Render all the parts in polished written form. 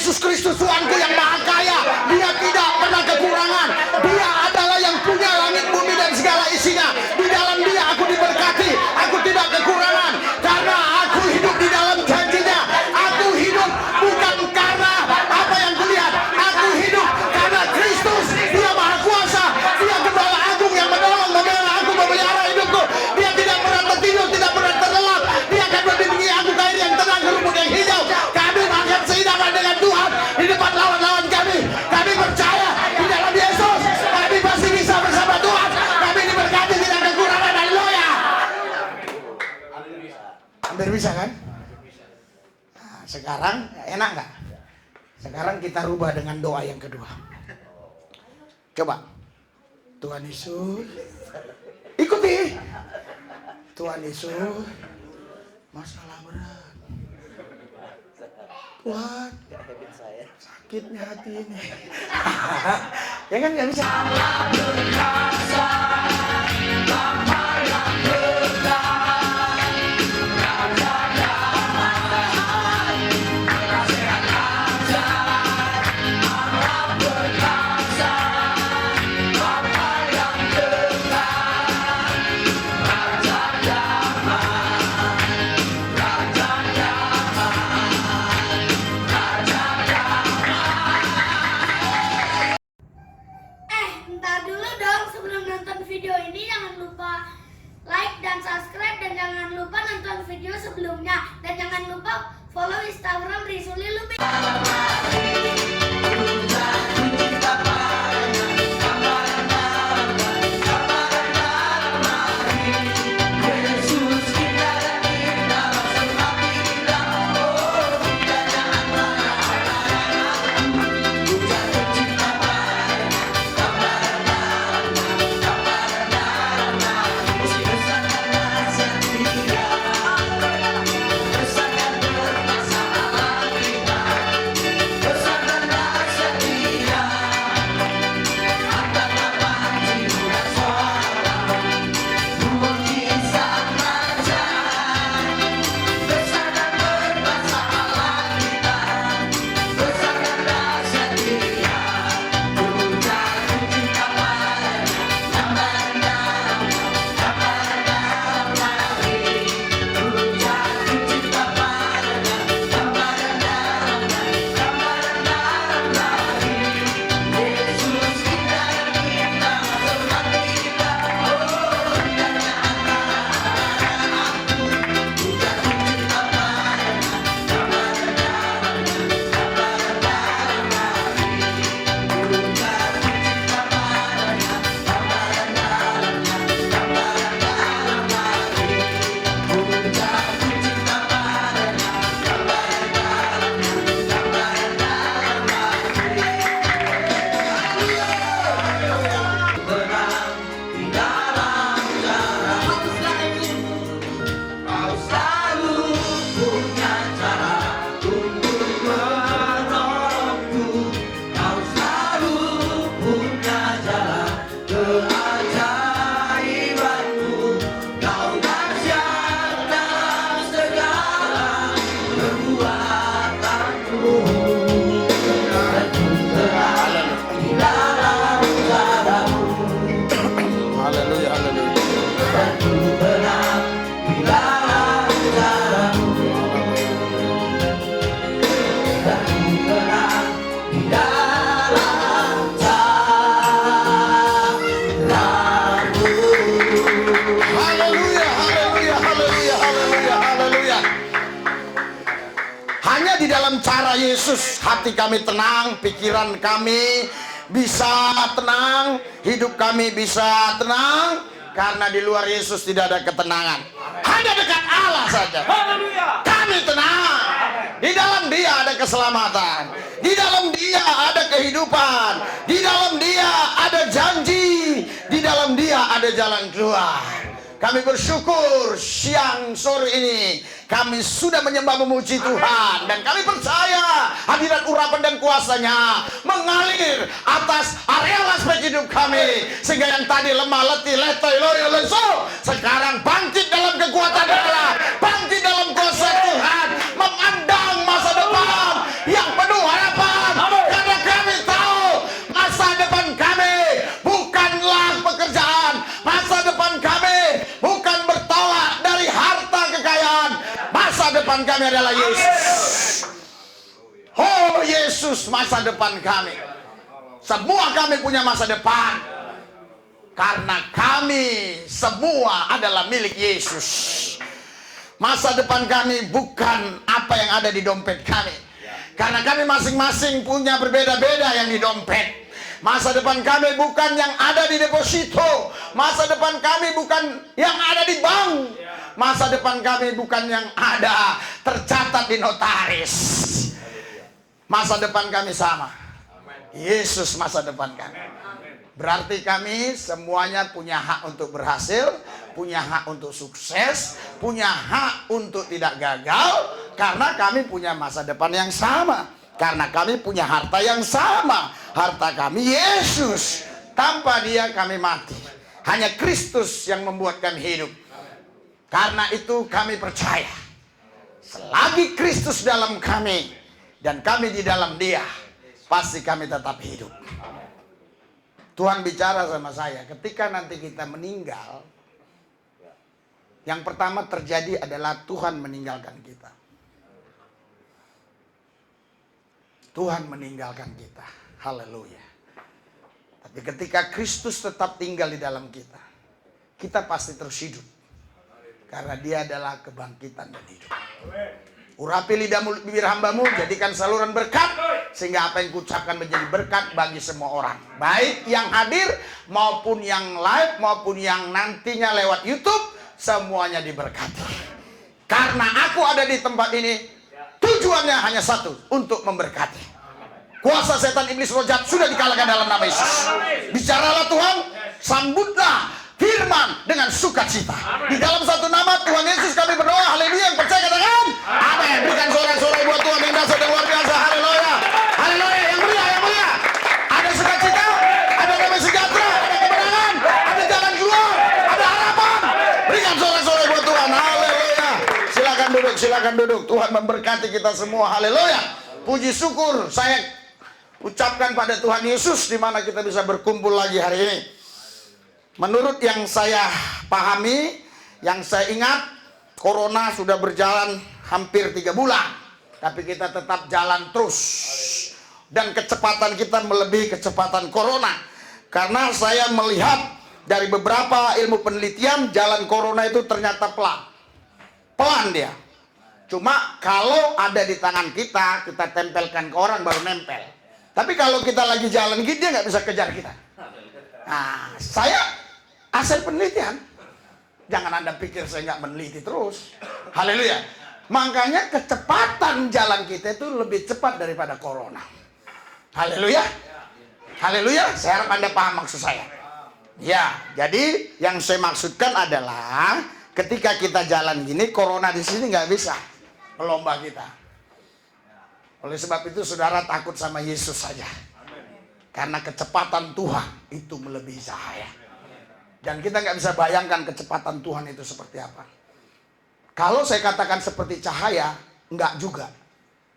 Yesus Kristus Tuhanku yang maha kaya. Dia tidak pernah kekurangan. Dia adalah yang punya langit, bumi dan segala isinya. Di dalam Dia aku diberkati. Aku tidak kekurangan karena aku hidup di dalam janjinya. Aku hidup bukan karena apa yang kulihat. Aku hidup karena Kristus. Dia maha kuasa. Dia gembala agung yang menolong, membela aku, memelihara hidupku. Dia tidak pernah tertidur, tidak pernah terlelap. Dia akan membimbingi aku ke air yang tenang, ke rumput yang hijau. Kami akan seidaman dengan Tuhan di depan lawan-lawan kami. Kami percaya di dalam Yesus. Kami pasti bisa bersama Tuhan. Kami diberkati, tidak kekurangan. Haleluya. Hampir bisa kan? Nah, sekarang enak nggak? Sekarang kita rubah dengan doa yang kedua. Coba. Tuhan Yesus, ikuti. Tuhan Yesus, masalah berat. Tuhan, sakitnya hati ini. Ya kan nggak bisa. Ntar dulu dong, sebelum nonton video ini jangan lupa like dan subscribe, dan jangan lupa nonton video sebelumnya, dan jangan lupa follow Instagram Rizuli Lubis. Hanya di dalam cara Yesus hati kami tenang, pikiran kami bisa tenang, hidup kami bisa tenang. Karena di luar Yesus tidak ada ketenangan. Hanya dekat Allah saja kami tenang. Di dalam Dia ada keselamatan. Di dalam Dia ada kehidupan. Di dalam Dia ada janji. Di dalam Dia ada jalan keluar. Kami bersyukur siang sore ini kami sudah menyembah memuji Tuhan, dan kami percaya hadirat urapan dan kuasanya mengalir atas areal aspek hidup kami, sehingga yang tadi lemah letih letoy loyo leso sekarang bangkit dalam kekuatan Allah, bangkit dalam kuasa Tuhan, memandang masa depan yang penuh harapan. kami adalah Yesus. Oh Yesus, masa depan kami. Semua kami punya masa depan. Karena kami semua adalah milik Yesus. Masa depan kami bukan apa yang ada di dompet kami. Karena kami masing-masing punya berbeda-beda yang di dompet. Masa depan kami bukan yang ada di deposito. Masa depan kami bukan yang ada di bank. Masa depan kami bukan yang ada tercatat di notaris. Masa depan kami sama. Yesus masa depan kami. Berarti kami semuanya punya hak untuk berhasil, punya hak untuk sukses, punya hak untuk tidak gagal, karena kami punya masa depan yang sama. Karena kami punya harta yang sama. Harta kami Yesus. Tanpa Dia kami mati. Hanya Kristus yang membuat kami hidup. Karena itu kami percaya, selagi Kristus dalam kami dan kami di dalam Dia, pasti kami tetap hidup. Tuhan bicara sama saya, ketika nanti kita meninggal, yang pertama terjadi adalah Tuhan meninggalkan kita. Tuhan meninggalkan kita. Haleluya. Tapi ketika Kristus tetap tinggal di dalam kita, kita pasti terus hidup. Karena Dia adalah kebangkitan dan hidup. Urapi lidah mulut bibir hambamu, jadikan saluran berkat, sehingga apa yang kuucapkan menjadi berkat bagi semua orang. Baik yang hadir, maupun yang live, maupun yang nantinya lewat YouTube, semuanya diberkati. Karena aku ada di tempat ini, tujuannya hanya satu, untuk memberkati. Kuasa setan, iblis, roh jahat sudah dikalahkan dalam nama Yesus. Bicaralah Tuhan, sambutlah firman dengan sukacita. Di dalam satu nama Tuhan Yesus kami berdoa. Haleluya. Yang percaya katakan amin. Berikan sorak-sorai buat Tuhan yang dahsyat dan luar biasa. Haleluya. Haleluya. Yang mulia, yang mulia. Ada sukacita, ada damai sejahtera, ada kemenangan, ada jalan keluar, ada harapan. Berikan sorak-sorai buat Tuhan. Haleluya. Silakan duduk, silakan duduk. Tuhan memberkati kita semua. Haleluya. Puji syukur saya ucapkan pada Tuhan Yesus di mana kita bisa berkumpul lagi hari ini. Menurut yang saya pahami, yang saya ingat, Corona sudah berjalan hampir 3 bulan. Tapi kita tetap jalan terus. Dan kecepatan kita melebihi kecepatan Corona. Karena saya melihat dari beberapa ilmu penelitian, jalan Corona itu ternyata pelan. Pelan dia. Cuma kalau ada di tangan kita, kita tempelkan ke orang baru nempel. Tapi kalau kita lagi jalan gitu, dia nggak bisa kejar kita. Nah, saya hasil penelitian. Jangan Anda pikir saya nggak meneliti terus. Haleluya. Makanya kecepatan jalan kita itu lebih cepat daripada Corona. Haleluya. Haleluya. Saya harap Anda paham maksud saya. Ya, jadi yang saya maksudkan adalah ketika kita jalan gini, Corona di sini nggak bisa melomba kita. Oleh sebab itu saudara takut sama Yesus saja. Karena kecepatan Tuhan itu melebihi cahaya. Dan kita nggak bisa bayangkan kecepatan Tuhan itu seperti apa. Kalau saya katakan seperti cahaya, nggak juga.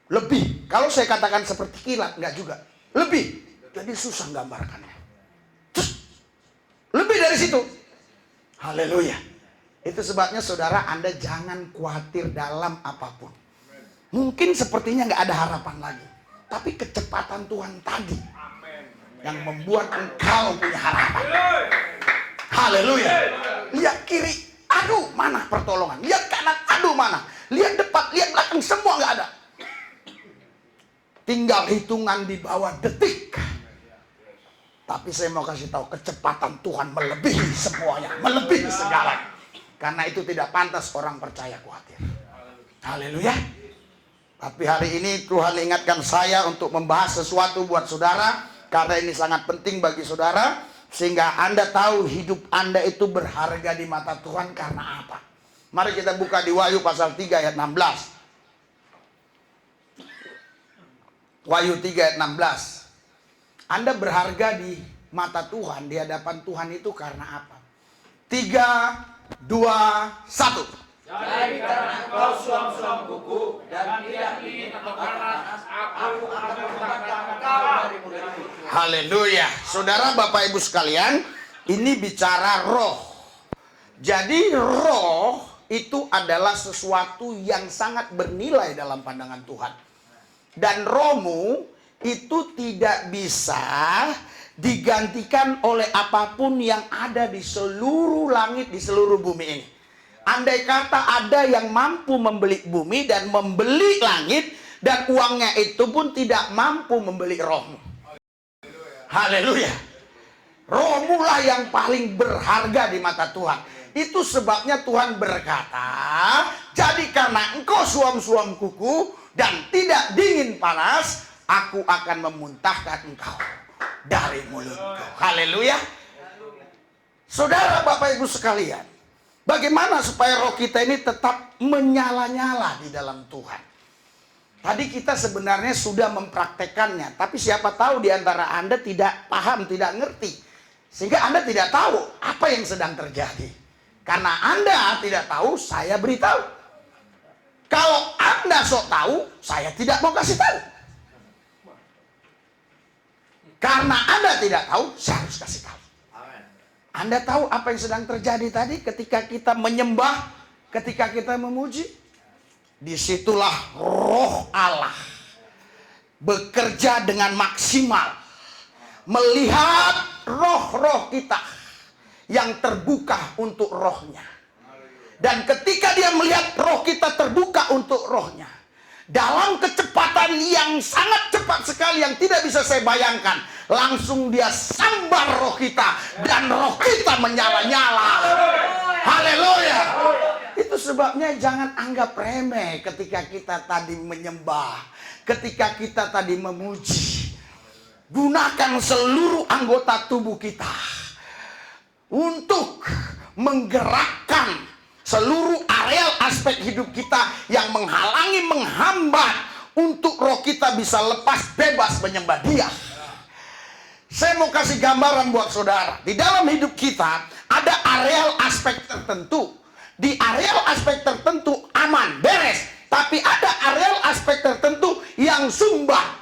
Lebih. Kalau saya katakan seperti kilat, nggak juga. Lebih. Jadi susah gambarkannya. Lebih dari situ. Haleluya. Itu sebabnya saudara, Anda jangan khawatir dalam apapun. Mungkin sepertinya nggak ada harapan lagi. Tapi kecepatan Tuhan tadi yang membuat engkau punya harapan. Haleluya. Lihat kiri, aduh mana pertolongan. Lihat kanan, aduh mana. Lihat depan, lihat belakang, semua nggak ada. Tinggal hitungan di bawah detik. Tapi saya mau kasih tahu, kecepatan Tuhan melebihi semuanya, melebihi segala. Karena itu tidak pantas orang percaya khawatir. Haleluya. Tapi hari ini Tuhan ingatkan saya untuk membahas sesuatu buat saudara. Karena ini sangat penting bagi saudara. Sehingga Anda tahu hidup Anda itu berharga di mata Tuhan karena apa. Mari kita buka di Wahyu pasal 3 ayat 16. Wahyu 3 ayat 16. Anda berharga di mata Tuhan, di hadapan Tuhan itu karena apa? 3, 2, 1. Jadi karena engkau suam-suam kuku dan tidak ingin atau panas, aku akan membakar engkau dari muda-mudi. Haleluya. Saudara, Bapak Ibu sekalian, ini bicara roh. Jadi roh itu adalah sesuatu yang sangat bernilai dalam pandangan Tuhan. Dan rohmu itu tidak bisa digantikan oleh apapun yang ada di seluruh langit, di seluruh bumi ini. Andai kata ada yang mampu membeli bumi dan membeli langit, dan uangnya itu pun tidak mampu membeli rohmu. Haleluya. Rohmu lah yang paling berharga di mata Tuhan. Itu sebabnya Tuhan berkata, jadi karena engkau suam-suam kuku dan tidak dingin panas, aku akan memuntahkan engkau dari mulutku. Haleluya. Saudara, Bapak Ibu sekalian, bagaimana supaya roh kita ini tetap menyala-nyala di dalam Tuhan? Tadi kita sebenarnya sudah mempraktekannya, tapi siapa tahu di antara Anda tidak paham, tidak ngerti, sehingga Anda tidak tahu apa yang sedang terjadi. Karena Anda tidak tahu, saya beritahu. Kalau Anda sok tahu, saya tidak mau kasih tahu. Karena Anda tidak tahu, saya harus kasih tahu. Anda tahu apa yang sedang terjadi tadi ketika kita menyembah, ketika kita memuji? Disitulah roh Allah bekerja dengan maksimal, melihat roh-roh kita yang terbuka untuk rohnya. Dan ketika dia melihat roh kita terbuka untuk rohnya, dalam kecepatan yang sangat cepat sekali yang tidak bisa saya bayangkan, langsung dia sambar roh kita dan roh kita menyala-nyala. Haleluya. Itu sebabnya jangan anggap remeh ketika kita tadi menyembah, ketika kita tadi memuji. Gunakan seluruh anggota tubuh kita untuk menggerakkan seluruh areal aspek hidup kita yang menghalangi, menghambat untuk roh kita bisa lepas bebas menyembah Dia. Saya mau kasih gambaran buat saudara. Di dalam hidup kita ada areal aspek tertentu. Di areal aspek tertentu aman, beres. Tapi ada areal aspek tertentu yang sumbat.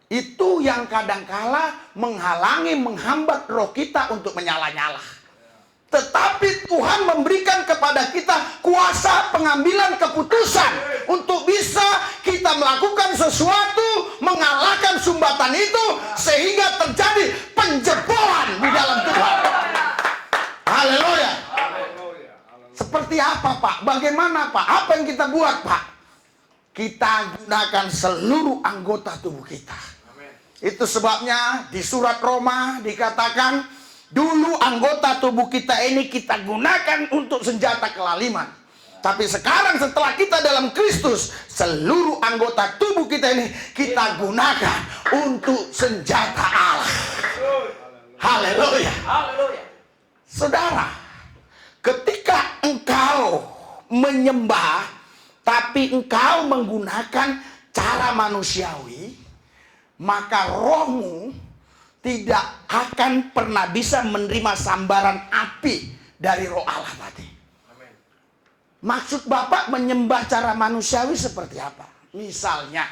Itu yang kadangkala menghalangi, menghambat roh kita untuk menyala-nyala. Tetapi Tuhan memberikan kepada kita kuasa pengambilan keputusan untuk bisa kita melakukan sesuatu, mengalahkan sumbatan itu, sehingga terjadi penjebolan di dalam Tuhan. Haleluya. Seperti apa, Pak? Bagaimana, Pak? Apa yang kita buat, Pak? Kita gunakan seluruh anggota tubuh kita. Itu sebabnya di surat Roma dikatakan, dulu anggota tubuh kita ini kita gunakan untuk senjata kelaliman. Tapi sekarang setelah kita dalam Kristus, seluruh anggota tubuh kita ini kita gunakan untuk senjata Allah. Haleluya. Saudara, ketika engkau menyembah, tapi engkau menggunakan cara manusiawi, maka rohmu tidak akan pernah bisa menerima sambaran api dari roh Allah tadi. Maksud Bapak menyembah cara manusiawi seperti apa? Misalnya,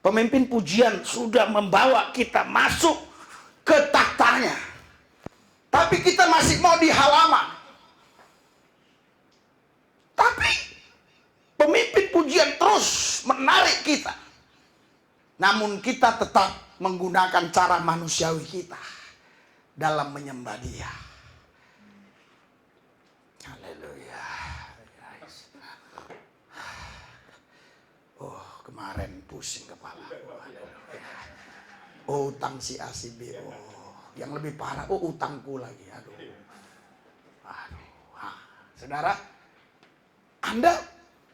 pemimpin pujian sudah membawa kita masuk ke taktanya, tapi kita masih mau di halaman. Tapi pemimpin pujian terus menarik kita. Namun kita tetap menggunakan cara manusiawi kita dalam menyembah Dia. Haleluya. Oh, kemarin pusing kepala. Oh, utang si A si B. Oh, yang lebih parah, oh utangku lagi. Aduh. Saudara, Anda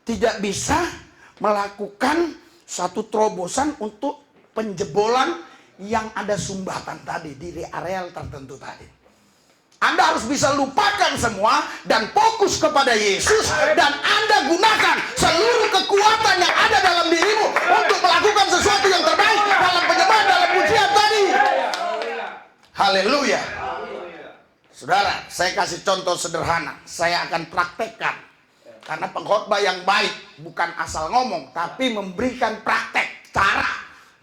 tidak bisa melakukan satu terobosan untuk penjebolan yang ada sumbatan tadi di areal tertentu tadi. Anda harus bisa lupakan semua dan fokus kepada Yesus, dan Anda gunakan seluruh kekuatan yang ada dalam dirimu untuk melakukan sesuatu yang terbaik dalam penyembahan, dalam pujian tadi. Haleluya. Saudara, saya kasih contoh sederhana. Saya akan praktekkan. Karena pengkhotbah yang baik bukan asal ngomong, tapi memberikan praktek cara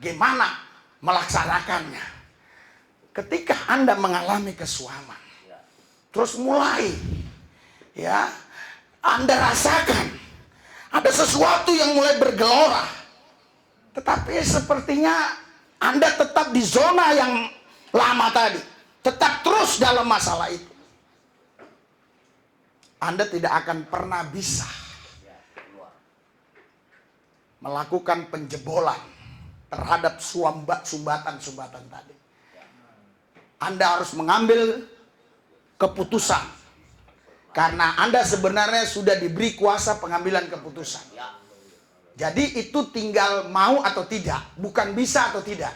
gimana melaksanakannya. Ketika Anda mengalami kesuaman, terus mulai ya Anda rasakan ada sesuatu yang mulai bergelora. Tetapi sepertinya Anda tetap di zona yang lama tadi. Tetap terus dalam masalah itu. Anda tidak akan pernah bisa melakukan penjebolan terhadap sumbatan-sumbatan tadi. Anda harus mengambil keputusan. Karena Anda sebenarnya sudah diberi kuasa pengambilan keputusan. Jadi itu tinggal mau atau tidak. Bukan bisa atau tidak.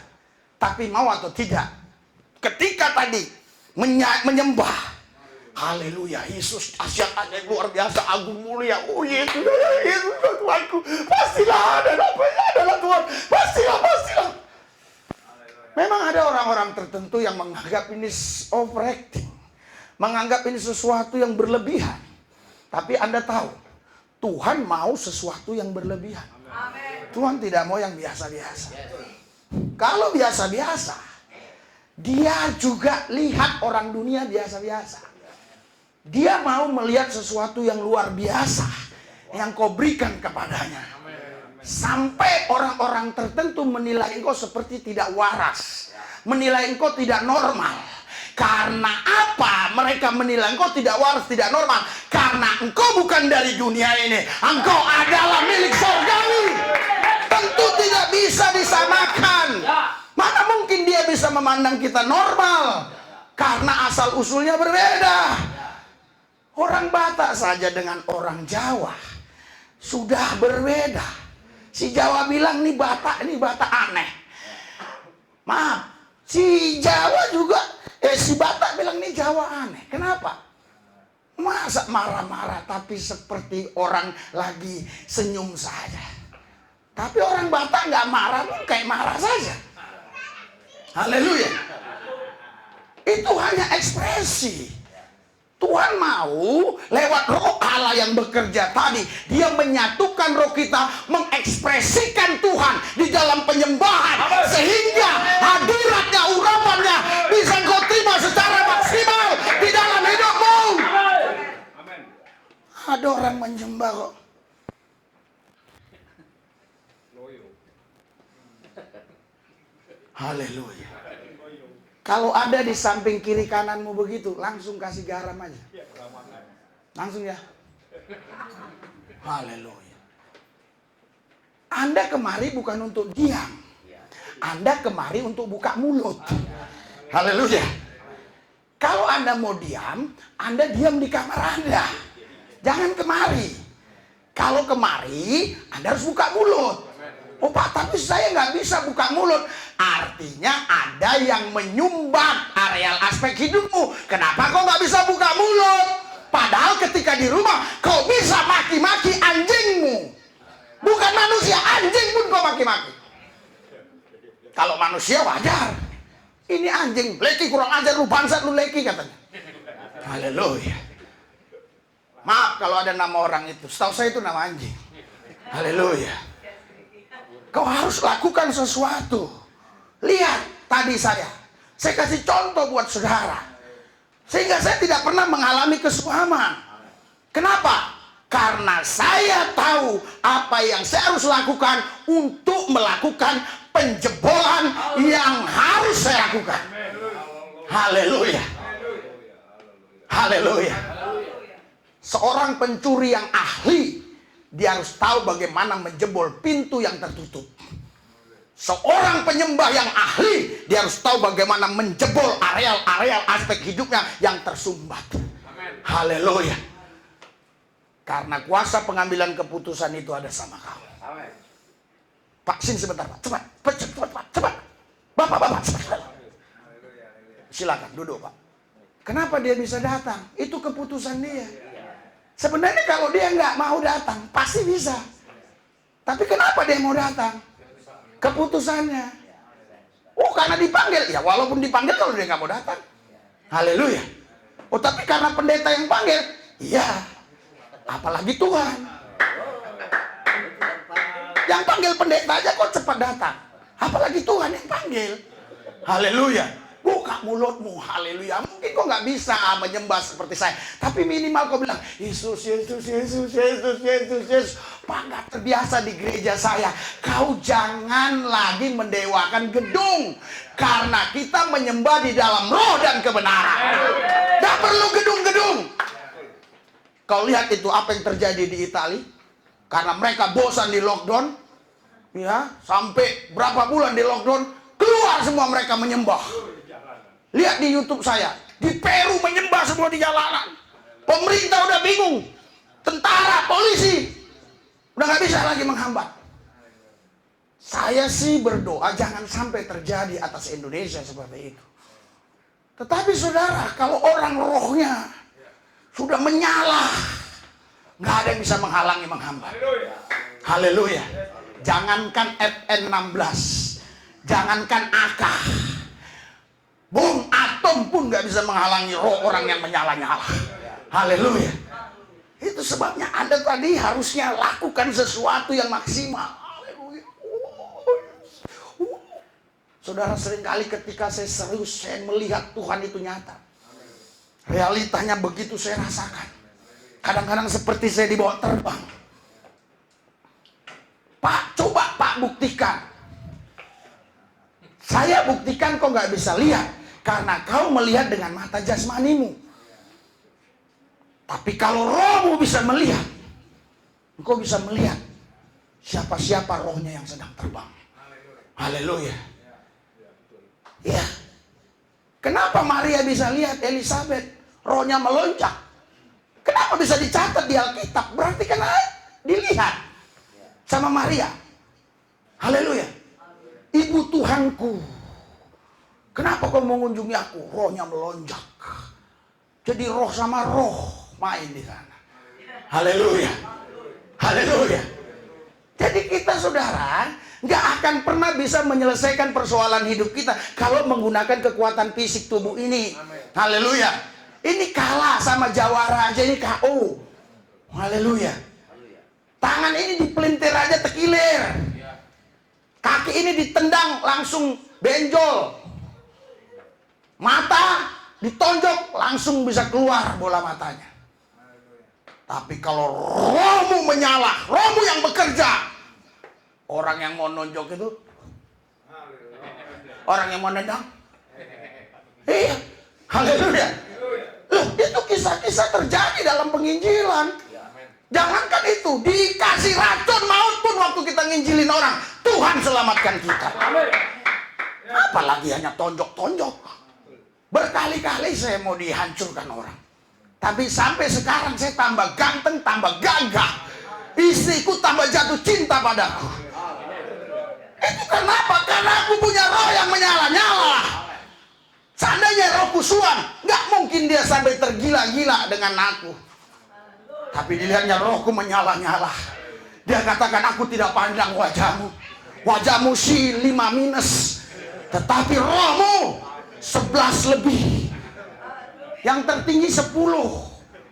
Tapi mau atau tidak. Ketika tadi menyembah. Haleluya, Yesus dahsyat, ada luar biasa, agung mulia. Oh Yesus, Yesus Tuhanku. Pastilah ada namanya adalah Tuhan. Pastilah. Memang ada orang-orang tertentu yang menganggap ini overacting. Menganggap ini sesuatu yang berlebihan. Tapi Anda tahu, Tuhan mau sesuatu yang berlebihan. Tuhan tidak mau yang biasa-biasa. Kalau biasa-biasa, Dia juga lihat orang dunia biasa-biasa. Dia mau melihat sesuatu yang luar biasa yang kau berikan kepadanya. Sampai orang-orang tertentu menilai engkau seperti tidak waras. Menilai engkau tidak normal. Karena apa? Mereka menilai engkau tidak waras, tidak normal. Karena engkau bukan dari dunia ini. Engkau adalah milik surgawi. Tentu tidak bisa disamakan. Mana mungkin dia bisa memandang kita normal? Karena asal usulnya berbeda. Orang Batak saja dengan orang Jawa sudah berbeda. Si Jawa bilang ini Batak aneh. Maaf, si Jawa juga, si Batak bilang ini Jawa aneh. Kenapa? Masa marah-marah tapi seperti orang lagi senyum saja. Tapi orang Batak nggak marah pun kayak marah saja. Haleluya. Itu hanya ekspresi. Tuhan mau lewat roh Allah yang bekerja tadi. Dia menyatukan roh kita, mengekspresikan Tuhan di dalam penyembahan. Sehingga hadiratnya, urapannya bisa kau terima secara maksimal di dalam hidupmu. Ada orang menyembah kok. Haleluya. Kalau ada di samping kiri kananmu begitu, langsung kasih garam aja. Langsung ya. Haleluya. Anda kemari bukan untuk diam. Anda kemari untuk buka mulut. Haleluya. Kalau Anda mau diam, Anda diam di kamar Anda. Jangan kemari. Kalau kemari, Anda harus buka mulut. Oh Pak, tapi saya nggak bisa buka mulut. Artinya ada yang menyumbat areal aspek hidupmu. Kenapa kau nggak bisa buka mulut? Padahal ketika di rumah kau bisa maki-maki anjingmu. Bukan manusia, anjing pun kau maki-maki. Kalau manusia wajar. Ini anjing, leki kurang ajar lu, bangsat lu leki katanya. Haleluya. Maaf kalau ada nama orang itu. Setahu saya itu nama anjing. Haleluya. Kau harus lakukan sesuatu. Lihat tadi saya kasih contoh buat saudara. Sehingga saya tidak pernah mengalami kesuaman. Kenapa? Karena saya tahu apa yang saya harus lakukan untuk melakukan penjebolan yang harus saya lakukan. Haleluya. Haleluya. Seorang pencuri yang ahli, dia harus tahu bagaimana menjebol pintu yang tertutup. Seorang penyembah yang ahli, dia harus tahu bagaimana menjebol areal-areal aspek hidupnya yang tersumbat. Haleluya. Karena kuasa pengambilan keputusan itu ada sama kamu. Pak, sini sebentar Pak. Cepat. Bapak, cepat. Silakan duduk Pak. Kenapa dia bisa datang? Itu keputusan dia. Sebenarnya kalau dia nggak mau datang, pasti bisa. Tapi kenapa dia mau datang? Keputusannya. Oh, karena dipanggil. Ya, walaupun dipanggil kalau dia nggak mau datang. Haleluya. Oh, tapi karena pendeta yang panggil. Iya. Apalagi Tuhan. Yang panggil pendeta aja kok cepat datang. Apalagi Tuhan yang panggil. Haleluya. Buka mulutmu, haleluya. Mungkin kau nggak bisa menyembah seperti saya, tapi minimal kau bilang, Yesus, Yesus, Yesus, Yesus, Yesus, Yesus. Pak, nggak terbiasa di gereja saya. Kau jangan lagi mendewakan gedung, karena kita menyembah di dalam roh dan kebenaran. Nggak perlu gedung-gedung. Kau lihat itu apa yang terjadi di Italia, karena mereka bosan di lockdown, ya, sampai berapa bulan di lockdown, keluar semua mereka menyembah. Lihat di YouTube saya, di Peru menyembah semua di jalanan. Pemerintah udah bingung, tentara, polisi udah nggak bisa lagi menghambat. Saya sih berdoa jangan sampai terjadi atas Indonesia seperti itu. Tetapi saudara, kalau orang rohnya sudah menyala, nggak ada yang bisa menghalangi, menghambat. Haleluya. Jangankan FN16, jangankan AK, bom atom pun nggak bisa menghalangi roh orang yang menyala-nyala. Haleluya. Itu sebabnya Anda tadi harusnya lakukan sesuatu yang maksimal. Haleluya. Saudara, seringkali ketika saya serius, saya melihat Tuhan itu nyata. Realitanya begitu saya rasakan. Kadang-kadang seperti saya dibawa terbang. Pak, coba Pak buktikan. Saya buktikan kau nggak bisa lihat, karena kau melihat dengan mata jasmanimu. Tapi kalau rohmu bisa melihat, engkau bisa melihat siapa-siapa rohnya yang sedang terbang. Haleluya. Ya. Kenapa Maria bisa lihat Elizabeth rohnya melonjak? Kenapa bisa dicatat di Alkitab? Berarti kan dilihat sama Maria. Haleluya. Ibu Tuhanku, kenapa kau mengunjungi aku? Rohnya melonjak. Jadi roh sama roh main di sana. Haleluya. Haleluya. Jadi kita saudara nggak akan pernah bisa menyelesaikan persoalan hidup kita kalau menggunakan kekuatan fisik tubuh ini. Haleluya. Ini kalah sama jawara aja, ini KO. Haleluya. Tangan ini dipelintir aja tekilir. Kaki ini ditendang langsung benjol. Mata ditonjok langsung bisa keluar bola matanya. Tapi kalau rohmu menyala, rohmu yang bekerja, orang yang mau nonjok itu, orang yang mau nendang, iya, haleluya. Loh, itu kisah-kisah terjadi dalam penginjilan. Jangankan itu, dikasih racun maut pun waktu kita nginjilin orang, Tuhan selamatkan kita. Apalagi hanya tonjok-tonjok. Berkali-kali saya mau dihancurkan orang, tapi sampai sekarang saya tambah ganteng, tambah gagah. Istriku tambah jatuh cinta padaku. Itu kenapa? Karena aku punya roh yang menyala-nyala. Seandainya rohku suam, nggak mungkin dia sampai tergila-gila dengan aku. Tapi dilihatnya rohku menyala-nyala. Dia katakan, aku tidak pandang wajahmu. Wajahmu si 5-, tetapi rohmu 11 lebih. Yang tertinggi 10.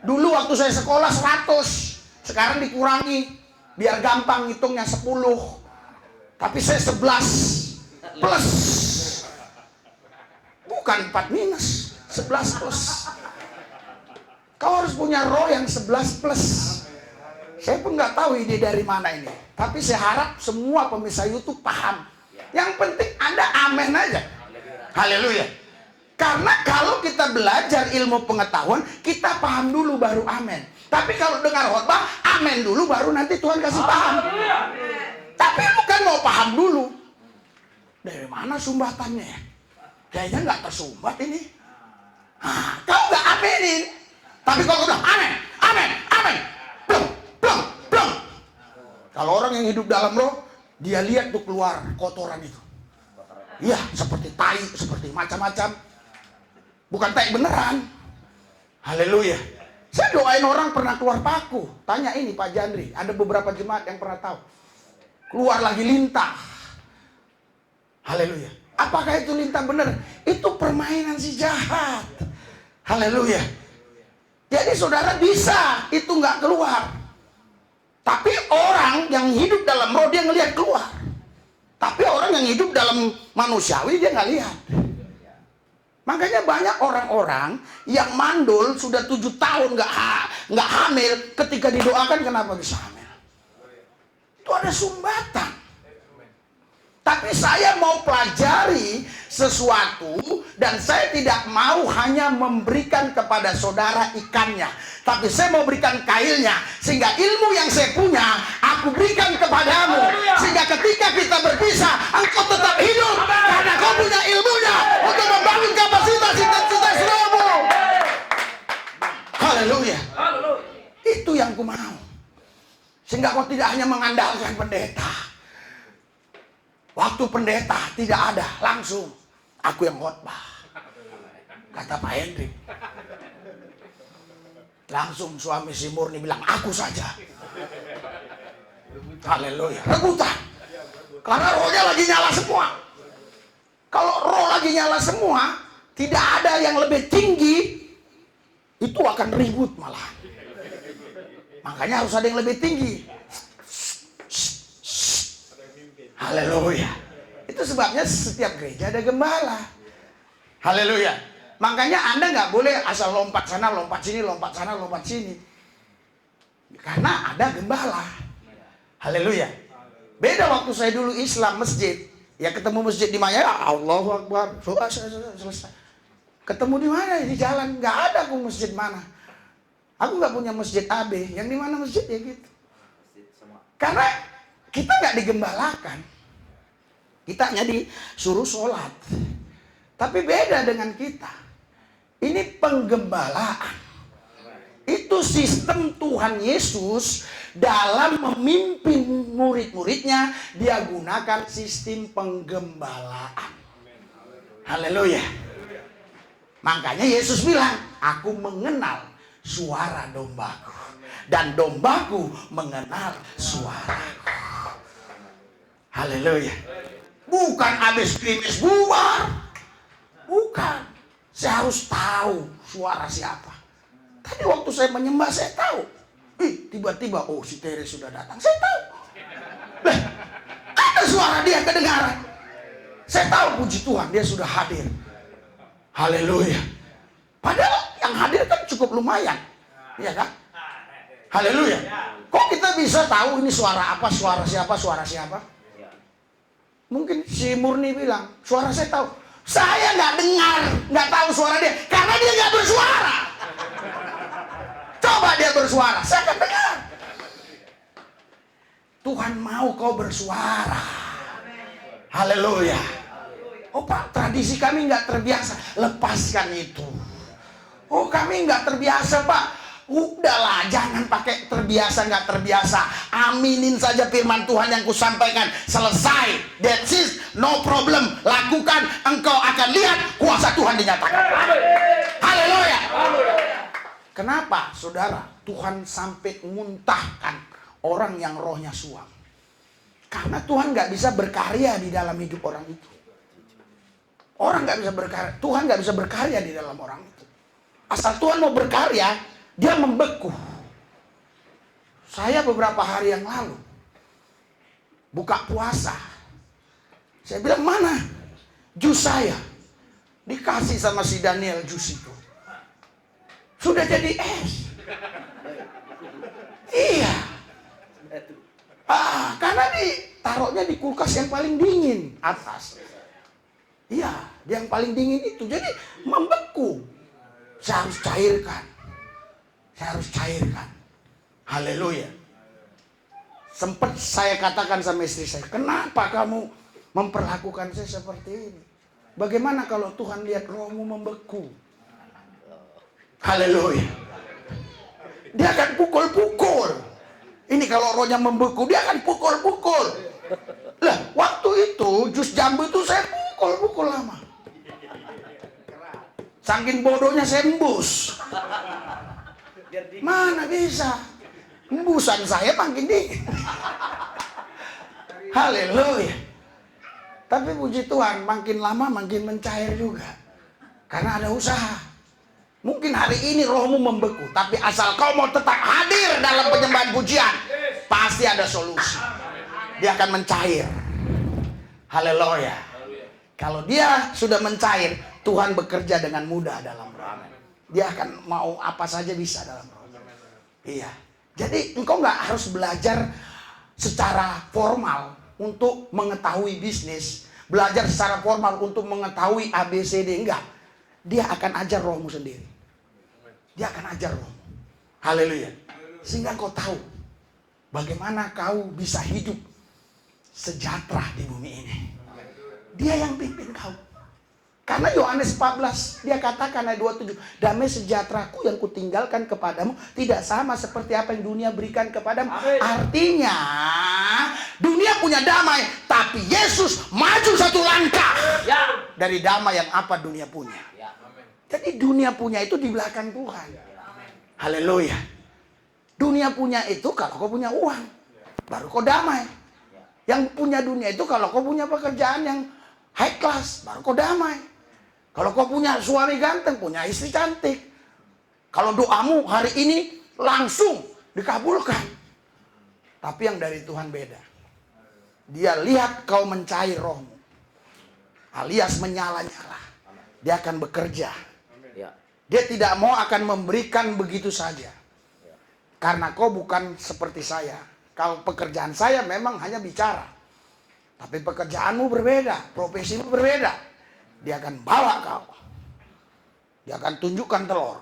Dulu waktu saya sekolah 100. Sekarang dikurangi. Biar gampang hitungnya 10. Tapi saya 11 plus. Bukan 4-, 11 plus. Kau harus punya roh yang 11 plus. Saya pun nggak tahu ide dari mana ini. Tapi saya harap semua pemirsa YouTube paham. Yang penting Anda amen aja. Haleluya. Karena kalau kita belajar ilmu pengetahuan, kita paham dulu baru amen. Tapi kalau dengar khotbah, amen dulu baru nanti Tuhan kasih paham. Tapi bukan mau paham dulu. Dari mana sumbatannya? Kayaknya nggak tersumbat ini. Kau nggak amenin. Tapi kalau udah amen, amen, amen, plong, plong, plong. Kalau orang yang hidup dalam roh, dia lihat tuh keluar kotoran itu. Iya, seperti tai, seperti macam-macam. Bukan tai beneran. Haleluya. Saya doain orang pernah keluar paku. Tanya ini Pak Jandri, ada beberapa jemaat yang pernah tahu. Keluar lagi lintah. Haleluya. Apakah itu lintah bener? Itu permainan si jahat. Haleluya. Jadi saudara bisa, itu nggak keluar. Tapi orang yang hidup dalam roh dia ngelihat keluar. Tapi orang yang hidup dalam manusiawi dia nggak lihat. Makanya banyak orang-orang yang mandul sudah 7 tahun nggak hamil, ketika didoakan kenapa bisa hamil? Itu ada sumbatan. Tapi saya mau pelajari sesuatu dan saya tidak mau hanya memberikan kepada saudara ikannya, tapi saya mau berikan kailnya, sehingga ilmu yang saya punya aku berikan kepadamu, sehingga ketika kita berpisah engkau tetap hidup karena kau punya ilmunya untuk membangun kapasitas intensitas rohmu. Haleluya. Itu yang ku mau, sehingga kau tidak hanya mengandalkan pendeta. Waktu pendeta tidak ada, langsung aku yang khotbah, kata Pak Hendrik. Langsung suami si Murni bilang, aku saja. Haleluya. Rebutan, karena rohnya lagi nyala semua. Kalau roh lagi nyala semua, tidak ada yang lebih tinggi, itu akan ribut malah. Makanya harus ada yang lebih tinggi. Haleluya. Itu sebabnya setiap gereja ada gembala. Haleluya. Makanya Anda nggak boleh asal lompat sana, lompat sini, lompat sana, lompat sini. Karena ada gembala. Haleluya. Beda waktu saya dulu Islam masjid. Ya ketemu masjid di mana? Allahu Akbar. Selesai. Ketemu di mana? Di jalan. Nggak ada aku masjid mana. Aku nggak punya masjid AB. Yang di mana masjid ya gitu. Karena kita nggak digembalakan. Kita hanya disuruh sholat. Tapi beda dengan kita. Ini penggembalaan. Itu sistem Tuhan Yesus dalam memimpin murid-muridnya. Dia gunakan sistem penggembalaan. Haleluya. Makanya Yesus bilang, aku mengenal suara dombaku. Dan dombaku mengenal suaraku. Haleluya. Bukan habis krimis bubar. Bukan. Saya harus tahu suara siapa. Tadi waktu saya menyembah saya tahu. Tiba-tiba si Tere sudah datang. Saya tahu. Ada suara dia kedengaran. Saya tahu, puji Tuhan, dia sudah hadir. Haleluya. Padahal yang hadir kan cukup lumayan. Iya kan? Haleluya. Kok kita bisa tahu ini suara apa, suara siapa, suara siapa? Mungkin si Murni bilang, suara saya tahu. Saya nggak dengar, nggak tahu suara dia, karena dia nggak bersuara. Coba dia bersuara, saya akan dengar. Tuhan mau kau bersuara. Haleluya. Oh Pak, tradisi kami nggak terbiasa. Lepaskan itu. Oh kami nggak terbiasa Pak. Udahlah, jangan pakai terbiasa nggak terbiasa. Aminin saja firman Tuhan yang kusampaikan. Selesai. That's it. No problem. Lakukan. Engkau akan lihat kuasa Tuhan dinyatakan. Haleluya. Kenapa saudara Tuhan sampai muntahkan orang yang rohnya suam? Karena Tuhan nggak bisa berkarya di dalam hidup orang itu. Orang nggak bisa berkarya. Tuhan nggak bisa berkarya di dalam orang itu. Asal Tuhan mau berkarya, dia membeku. Saya beberapa hari yang lalu buka puasa. Saya bilang, mana jus saya? Dikasih sama si Daniel jus itu. Sudah jadi es. Iya. Karena ditaruhnya di kulkas yang paling dingin atas. Iya, yang paling dingin itu. Jadi membeku. Saya harus cairkan. Saya harus cairkan. Haleluya. Sempat saya katakan sama istri saya, kenapa kamu memperlakukan saya seperti ini? Bagaimana kalau Tuhan lihat rohmu membeku? Haleluya. Dia akan pukul-pukul. Ini kalau rohnya membeku, dia akan pukul-pukul. Lah, waktu itu jus jambu itu saya pukul-pukul lama. Saking bodohnya saya embus. Mana bisa? Embusan saya makin dingin. Haleluya. Tapi puji Tuhan, makin lama makin mencair juga. Karena ada usaha. Mungkin hari ini rohmu membeku, tapi asal kau mau tetap hadir dalam penyembahan pujian, pasti ada solusi. Dia akan mencair. Haleluya. Kalau dia sudah mencair, Tuhan bekerja dengan mudah dalam roh. Dia akan mau apa saja bisa dalam roh. Iya. Jadi engkau nggak harus belajar secara formal untuk mengetahui bisnis, belajar secara formal untuk mengetahui ABCD, enggak. Dia akan ajar rohmu sendiri. Dia akan ajar rohmu. Haleluya. Sehingga kau tahu bagaimana kau bisa hidup sejahtera di bumi ini. Dia yang pimpin kau. Karena Yohanes 14 dia katakan ayat 27, damai sejahteraku yang kutinggalkan kepadamu tidak sama seperti apa yang dunia berikan kepadamu. Artinya dunia punya damai, tapi Yesus maju satu langkah dari damai yang apa dunia punya. Jadi dunia punya itu di belakang Tuhan. Haleluya. Dunia punya itu kalau kau punya uang, baru kau damai. Yang punya dunia itu kalau kau punya pekerjaan yang high class, baru kau damai. Kalau kau punya suami ganteng, punya istri cantik, kalau doamu hari ini langsung dikabulkan. Tapi yang dari Tuhan beda. Dia lihat kau mencair rohmu, alias menyala-nyala. Dia akan bekerja. Dia tidak mau akan memberikan begitu saja. Karena kau bukan seperti saya. Kalau pekerjaan saya memang hanya bicara. Tapi pekerjaanmu berbeda, profesimu berbeda. Dia akan bawa kau. Dia akan tunjukkan telur.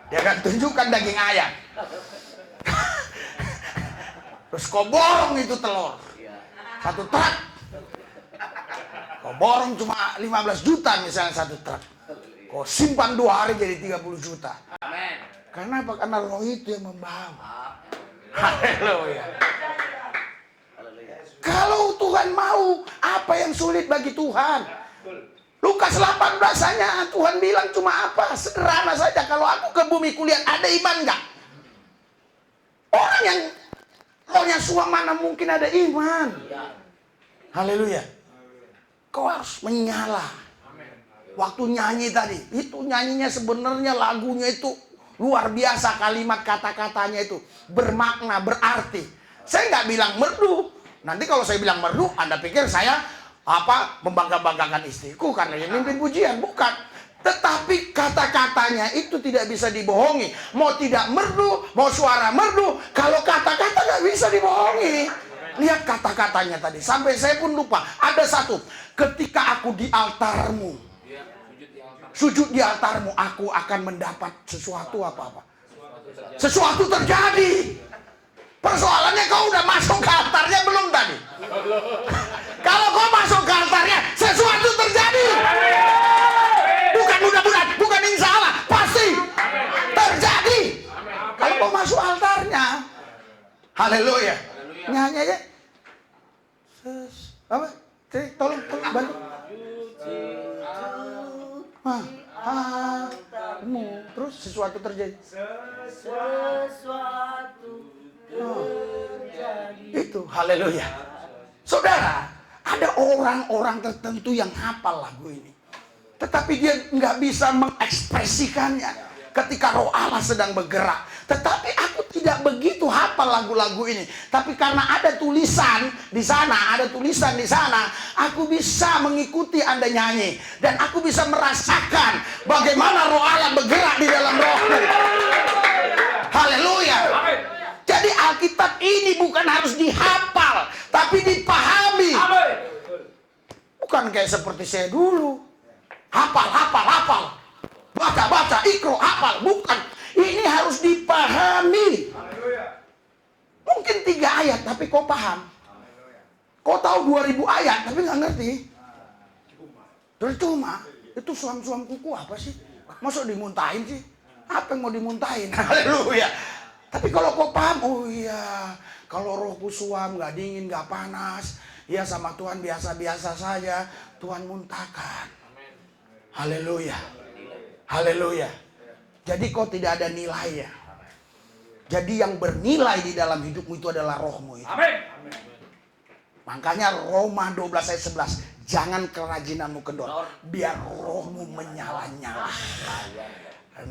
Dia akan tunjukkan daging ayam. Terus kau borong itu telur. Satu truk. Kau borong cuma 15 juta misalnya satu truk. Kau simpan 2 hari jadi 30 juta. Karena apa? Karena roh itu yang membawa. Haleluya. Kalau Tuhan mau, apa yang sulit bagi Tuhan? Lukas 18 saja Tuhan bilang cuma apa? Sederhana saja. Kalau aku ke bumi kulihat, ada iman enggak? Orang yang rohnya suam mana mungkin ada iman? Haleluya. Kau harus menyala. Waktu nyanyi tadi, itu nyanyinya sebenarnya lagunya itu luar biasa, kalimat kata-katanya itu bermakna, berarti. Saya nggak bilang merdu. Nanti kalau saya bilang merdu, Anda pikir saya membangga-banggakan istriku karena dia mimpin pujian. Bukan. Tetapi kata-katanya itu tidak bisa dibohongi. Mau tidak merdu, mau suara merdu, kalau kata-kata nggak bisa dibohongi. Lihat kata-katanya tadi, sampai saya pun lupa. Ada satu, ketika aku di altarmu, sujud di altarmu, aku akan mendapat sesuatu apa-apa. Sesuatu terjadi. Persoalannya kau udah masuk ke altarnya belum tadi? Kalau kau masuk ke altarnya, sesuatu terjadi. Bukan mudah-mudahan, bukan insya Allah, pasti terjadi. Kalau kau masuk altarnya, haleluya. Nyanyi aja. Apa? Tolong bantu. Terus sesuatu terjadi. Itu haleluya. Saudara, ada orang-orang tertentu yang hafal lagu ini, tetapi dia nggak bisa mengekspresikannya ketika roh Allah sedang bergerak. Tetapi aku tidak begitu hafal lagu-lagu ini, tapi karena ada tulisan di sana, aku bisa mengikuti Anda nyanyi dan aku bisa merasakan bagaimana roh Allah bergerak di dalam rohmu. Haleluya. Jadi Alkitab ini bukan harus dihafal, tapi dipahami. Bukan kayak seperti saya dulu. Hafal. Baca, ikro, hafal. Bukan. Ini harus dipahami. Mungkin 3 ayat, tapi kau paham. Kau tahu 2000 ayat, tapi nggak ngerti. Percuma. Itu suam-suam kuku apa sih? Masuk dimuntahin sih? Apa yang mau dimuntahin? Haleluya. Tapi kalau kau paham, oh iya, kalau rohku suam, nggak dingin, nggak panas, ya sama Tuhan biasa-biasa saja, Tuhan muntahkan. Haleluya. Haleluya. Jadi kau tidak ada nilainya. Jadi yang bernilai di dalam hidupmu itu adalah rohmu itu. Makanya Roma 12 ayat 11, jangan kerajinanmu kendor, biar rohmu menyala-nyala.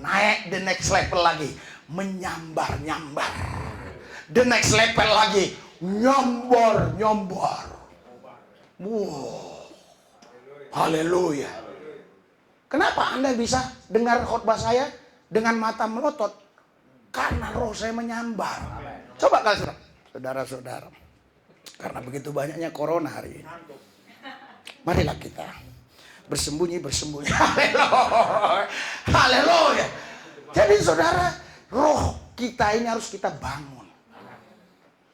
Naik the next level lagi, menyambar-nyambar. The next level lagi, nyombor-nyombor. Wow. Haleluya. Kenapa Anda bisa dengar khotbah saya dengan mata melotot? Karena roh saya menyambar. Coba kalian saudara-saudara. Karena begitu banyaknya corona hari ini. Marilah kita bersembunyi. Haleluya. Haleluya. Jadi saudara, roh kita ini harus kita bangun.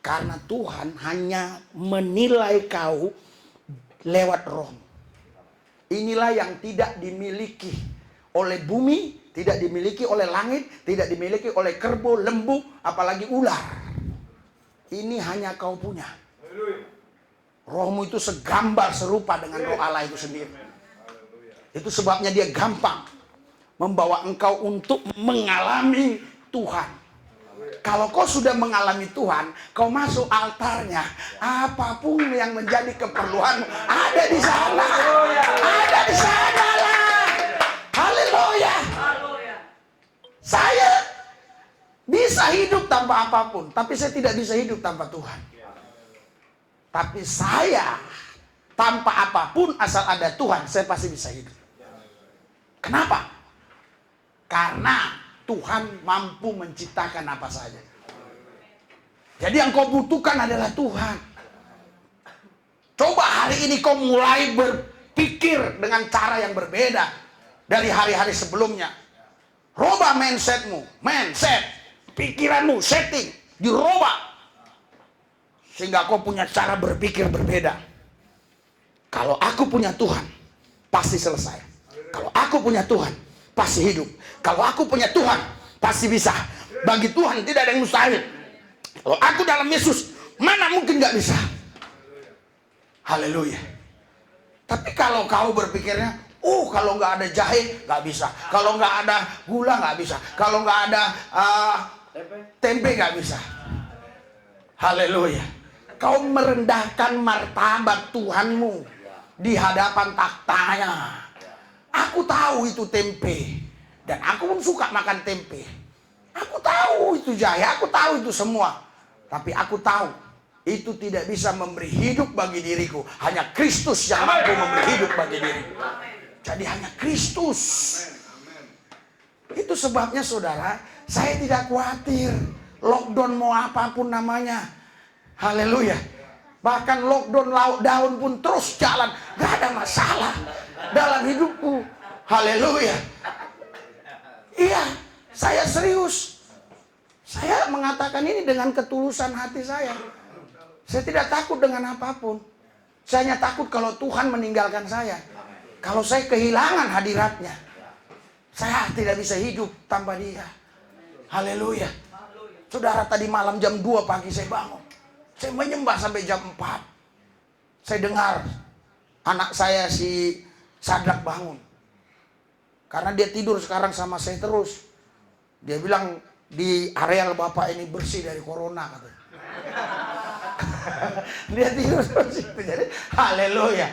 Karena Tuhan hanya menilai kau lewat roh. Inilah yang tidak dimiliki oleh bumi, tidak dimiliki oleh langit, tidak dimiliki oleh kerbau, lembu, apalagi ular. Ini hanya kau punya. Rohmu itu segambar serupa dengan roh Allah itu sendiri. Itu sebabnya dia gampang membawa engkau untuk mengalami Tuhan. Kalau kau sudah mengalami Tuhan, kau masuk altarnya, apapun yang menjadi keperluanmu ada di sana. Ada di sana lah. Haleluya. Saya bisa hidup tanpa apapun, tapi saya tidak bisa hidup tanpa Tuhan. Tapi saya tanpa apapun asal ada Tuhan, saya pasti bisa hidup. Kenapa? Karena Tuhan mampu menciptakan apa saja. Jadi yang kau butuhkan adalah Tuhan. Coba hari ini kau mulai berpikir dengan cara yang berbeda dari hari-hari sebelumnya. Robah mindset, pikiranmu, setting, dirubah. Sehingga kau punya cara berpikir berbeda. Kalau aku punya Tuhan, pasti selesai. Kalau aku punya Tuhan, pasti hidup. Kalau aku punya Tuhan, pasti bisa. Bagi Tuhan tidak ada yang mustahil. Kalau aku dalam Yesus, mana mungkin gak bisa. Haleluya. Tapi kalau kau berpikirnya, kalau gak ada jahe, gak bisa. Kalau gak ada gula, gak bisa. Kalau gak ada tempe, gak bisa. Haleluya. Kau merendahkan martabat Tuhanmu di hadapan taktanya. Aku tahu itu tempe. Dan aku pun suka makan tempe. Aku tahu itu jahe, aku tahu itu semua. Tapi aku tahu itu tidak bisa memberi hidup bagi diriku. Hanya Kristus yang mampu memberi hidup bagi diriku. Jadi hanya Kristus. Itu sebabnya saudara, saya tidak khawatir. Lockdown mau apapun namanya. Haleluya. Bahkan lockdown pun terus jalan. Gak ada masalah dalam hidupku. Haleluya. Iya, saya serius. Saya mengatakan ini dengan ketulusan hati saya. Saya tidak takut dengan apapun. Saya hanya takut kalau Tuhan meninggalkan saya. Kalau saya kehilangan hadiratnya, saya tidak bisa hidup tanpa dia. Haleluya. Saudara, tadi malam jam 2 pagi saya bangun. Saya menyembah sampai jam 4. Saya dengar anak saya si Sadrak bangun. Karena dia tidur sekarang sama saya terus. Dia bilang di areal Bapak ini bersih dari corona katanya. Dia tidur terus itu. Jadi haleluya.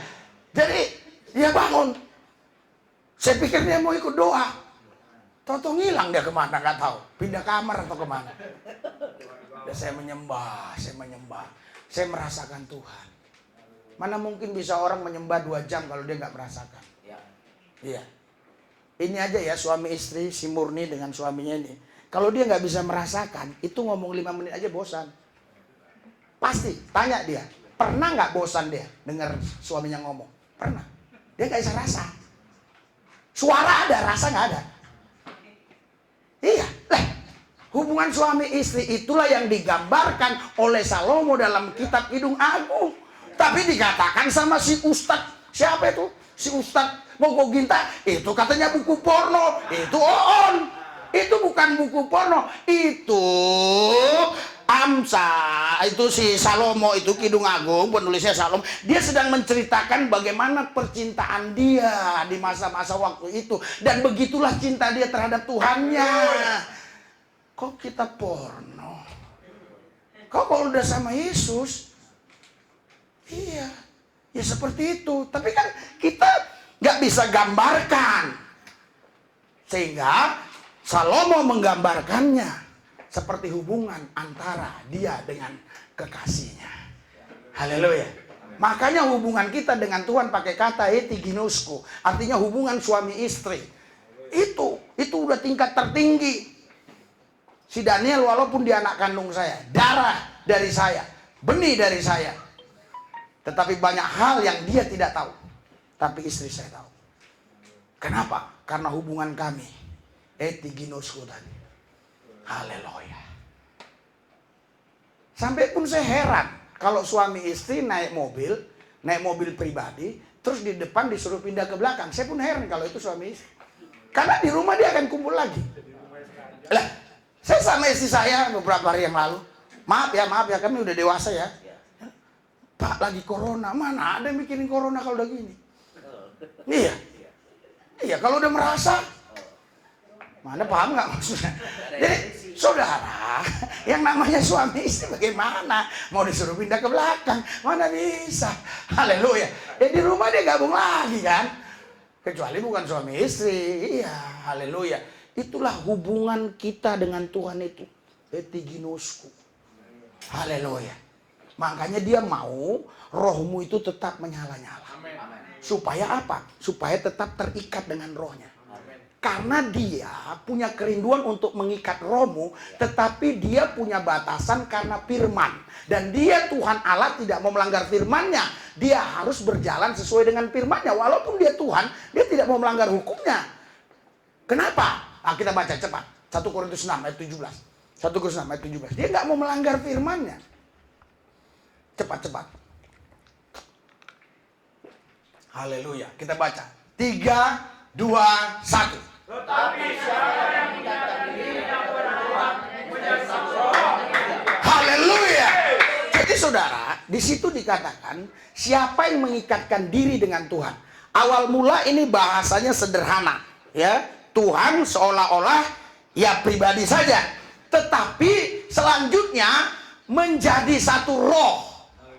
Jadi dia bangun. Saya pikir dia mau ikut doa. Toto ngilang dia kemana gak tahu. Pindah kamar atau kemana. Dan saya menyembah. Saya merasakan Tuhan. Mana mungkin bisa orang menyembah 2 jam kalau dia gak merasakan. Iya. Ini aja ya suami istri si Murni dengan suaminya ini. Kalau dia nggak bisa merasakan, itu ngomong 5 menit aja bosan. Pasti, tanya dia. Pernah nggak bosan dia dengar suaminya ngomong? Pernah. Dia nggak bisa rasa. Suara ada, rasa nggak ada. Iya. Hubungan suami istri itulah yang digambarkan oleh Salomo dalam kitab Kidung Agung. Tapi dikatakan sama si Ustadz. Siapa itu? Si Ustadz Mogo Ginta, itu katanya buku porno. Itu on. Itu bukan buku porno. Itu Amsa. Itu si Salomo, itu Kidung Agung, penulisnya Salomo. Dia sedang menceritakan bagaimana percintaan dia di masa-masa waktu itu. Dan begitulah cinta dia terhadap Tuhannya. Kok kita porno? Kok kalau udah sama Yesus? Iya. Ya seperti itu. Tapi kan kita gak bisa gambarkan. Sehingga Salomo menggambarkannya seperti hubungan antara dia dengan kekasihnya. Haleluya. Makanya hubungan kita dengan Tuhan pakai kata etiginosku, artinya hubungan suami istri. Itu udah tingkat tertinggi. Si Daniel walaupun dia anak kandung saya, darah dari saya, benih dari saya, tetapi banyak hal yang dia tidak tahu, tapi istri saya tahu. Kenapa? Karena hubungan kami etiginosku tadi. Haleluya. Sampai pun saya heran kalau suami istri naik mobil pribadi, terus di depan disuruh pindah ke belakang. Saya pun heran kalau itu suami istri. Karena di rumah dia akan kumpul lagi. Lah, saya sama istri saya beberapa hari yang lalu. Maaf ya, kami udah dewasa ya. Pak, lagi corona. Mana ada yang mikirin corona kalau udah gini? Iya, kalau udah merasa. Mana paham nggak maksudnya? Jadi, saudara, yang namanya suami istri bagaimana? Mau disuruh pindah ke belakang, mana bisa? Haleluya. Ya di rumah dia gabung lagi kan? Kecuali bukan suami istri. Iya, haleluya. Itulah hubungan kita dengan Tuhan itu. Etiginosku. Haleluya. Makanya dia mau rohmu itu tetap menyala-nyala. Supaya apa? Supaya tetap terikat dengan rohnya. Karena dia punya kerinduan untuk mengikat rohmu, tetapi dia punya batasan karena firman. Dan dia Tuhan Allah tidak mau melanggar firman-Nya. Dia harus berjalan sesuai dengan firman-Nya. Walaupun dia Tuhan, dia tidak mau melanggar hukumnya. Kenapa? Nah, kita baca cepat. 1 Korintus 6 ayat 17. 1 Korintus 6 ayat 17. Dia nggak mau melanggar firman-Nya. Cepat-cepat. Haleluya. Kita baca. 3, 2, 1. Tetapi siapa yang mengikatkan dirinya kepada Tuhan menjadi satu roh. Haleluya. Jadi saudara, di situ dikatakan siapa yang mengikatkan diri dengan Tuhan. Awal mula ini bahasanya sederhana, ya. Tuhan seolah-olah ya pribadi saja. Tetapi selanjutnya menjadi satu roh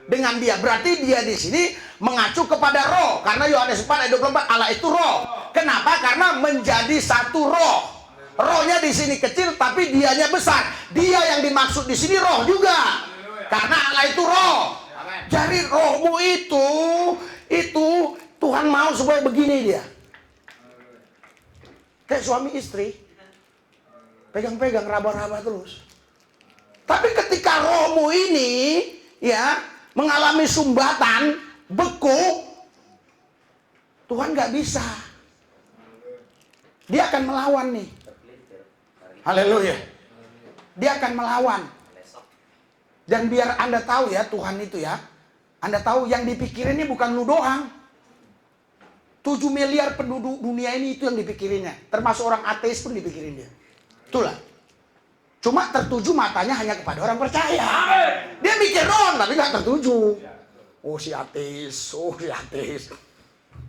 dengan dia. Berarti dia di sini mengacu kepada roh. Karena Yohanes 4 ayat 24 Allah itu roh. Kenapa? Karena menjadi satu roh. Rohnya di sini kecil tapi dianya besar. Dia yang dimaksud di sini roh juga. Karena Allah itu roh. Jadi rohmu itu Tuhan mau supaya begini dia. Kayak suami istri. Pegang-pegang, raba-raba terus. Tapi ketika rohmu ini ya mengalami sumbatan, beku, Tuhan nggak bisa. Dia akan melawan nih. Haleluya. Dia akan melawan. Dan biar Anda tahu ya, Tuhan itu ya, Anda tahu yang dipikirinnya bukan lu doang. 7 miliar penduduk dunia ini itu yang dipikirinnya. Termasuk orang ateis pun dipikirin dia. Itulah. Cuma tertuju matanya hanya kepada orang percaya. Dia mikir doang tapi nggak tertuju. Oh si ateis.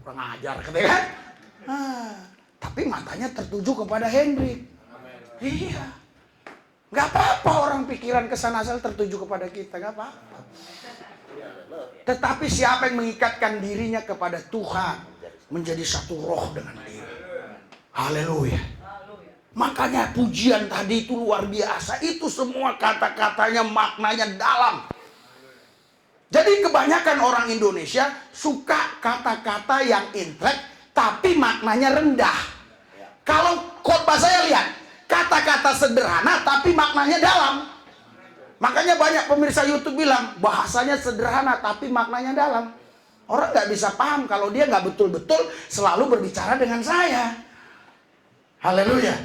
Kurang ajar katanya kan. Tapi matanya tertuju kepada Hendrik. Iya. Gak apa-apa orang pikiran kesana asal tertuju kepada kita. Gak apa-apa. Tetapi siapa yang mengikatkan dirinya kepada Tuhan, menjadi satu roh dengan dia. Haleluya. Makanya pujian tadi itu luar biasa. Itu semua kata-katanya maknanya dalam. Jadi kebanyakan orang Indonesia suka kata-kata yang intelek tapi maknanya rendah. Kalau khotbah saya lihat, kata-kata sederhana tapi maknanya dalam. Makanya banyak pemirsa YouTube bilang, bahasanya sederhana tapi maknanya dalam. Orang nggak bisa paham kalau dia nggak betul-betul selalu berbicara dengan saya. Haleluya.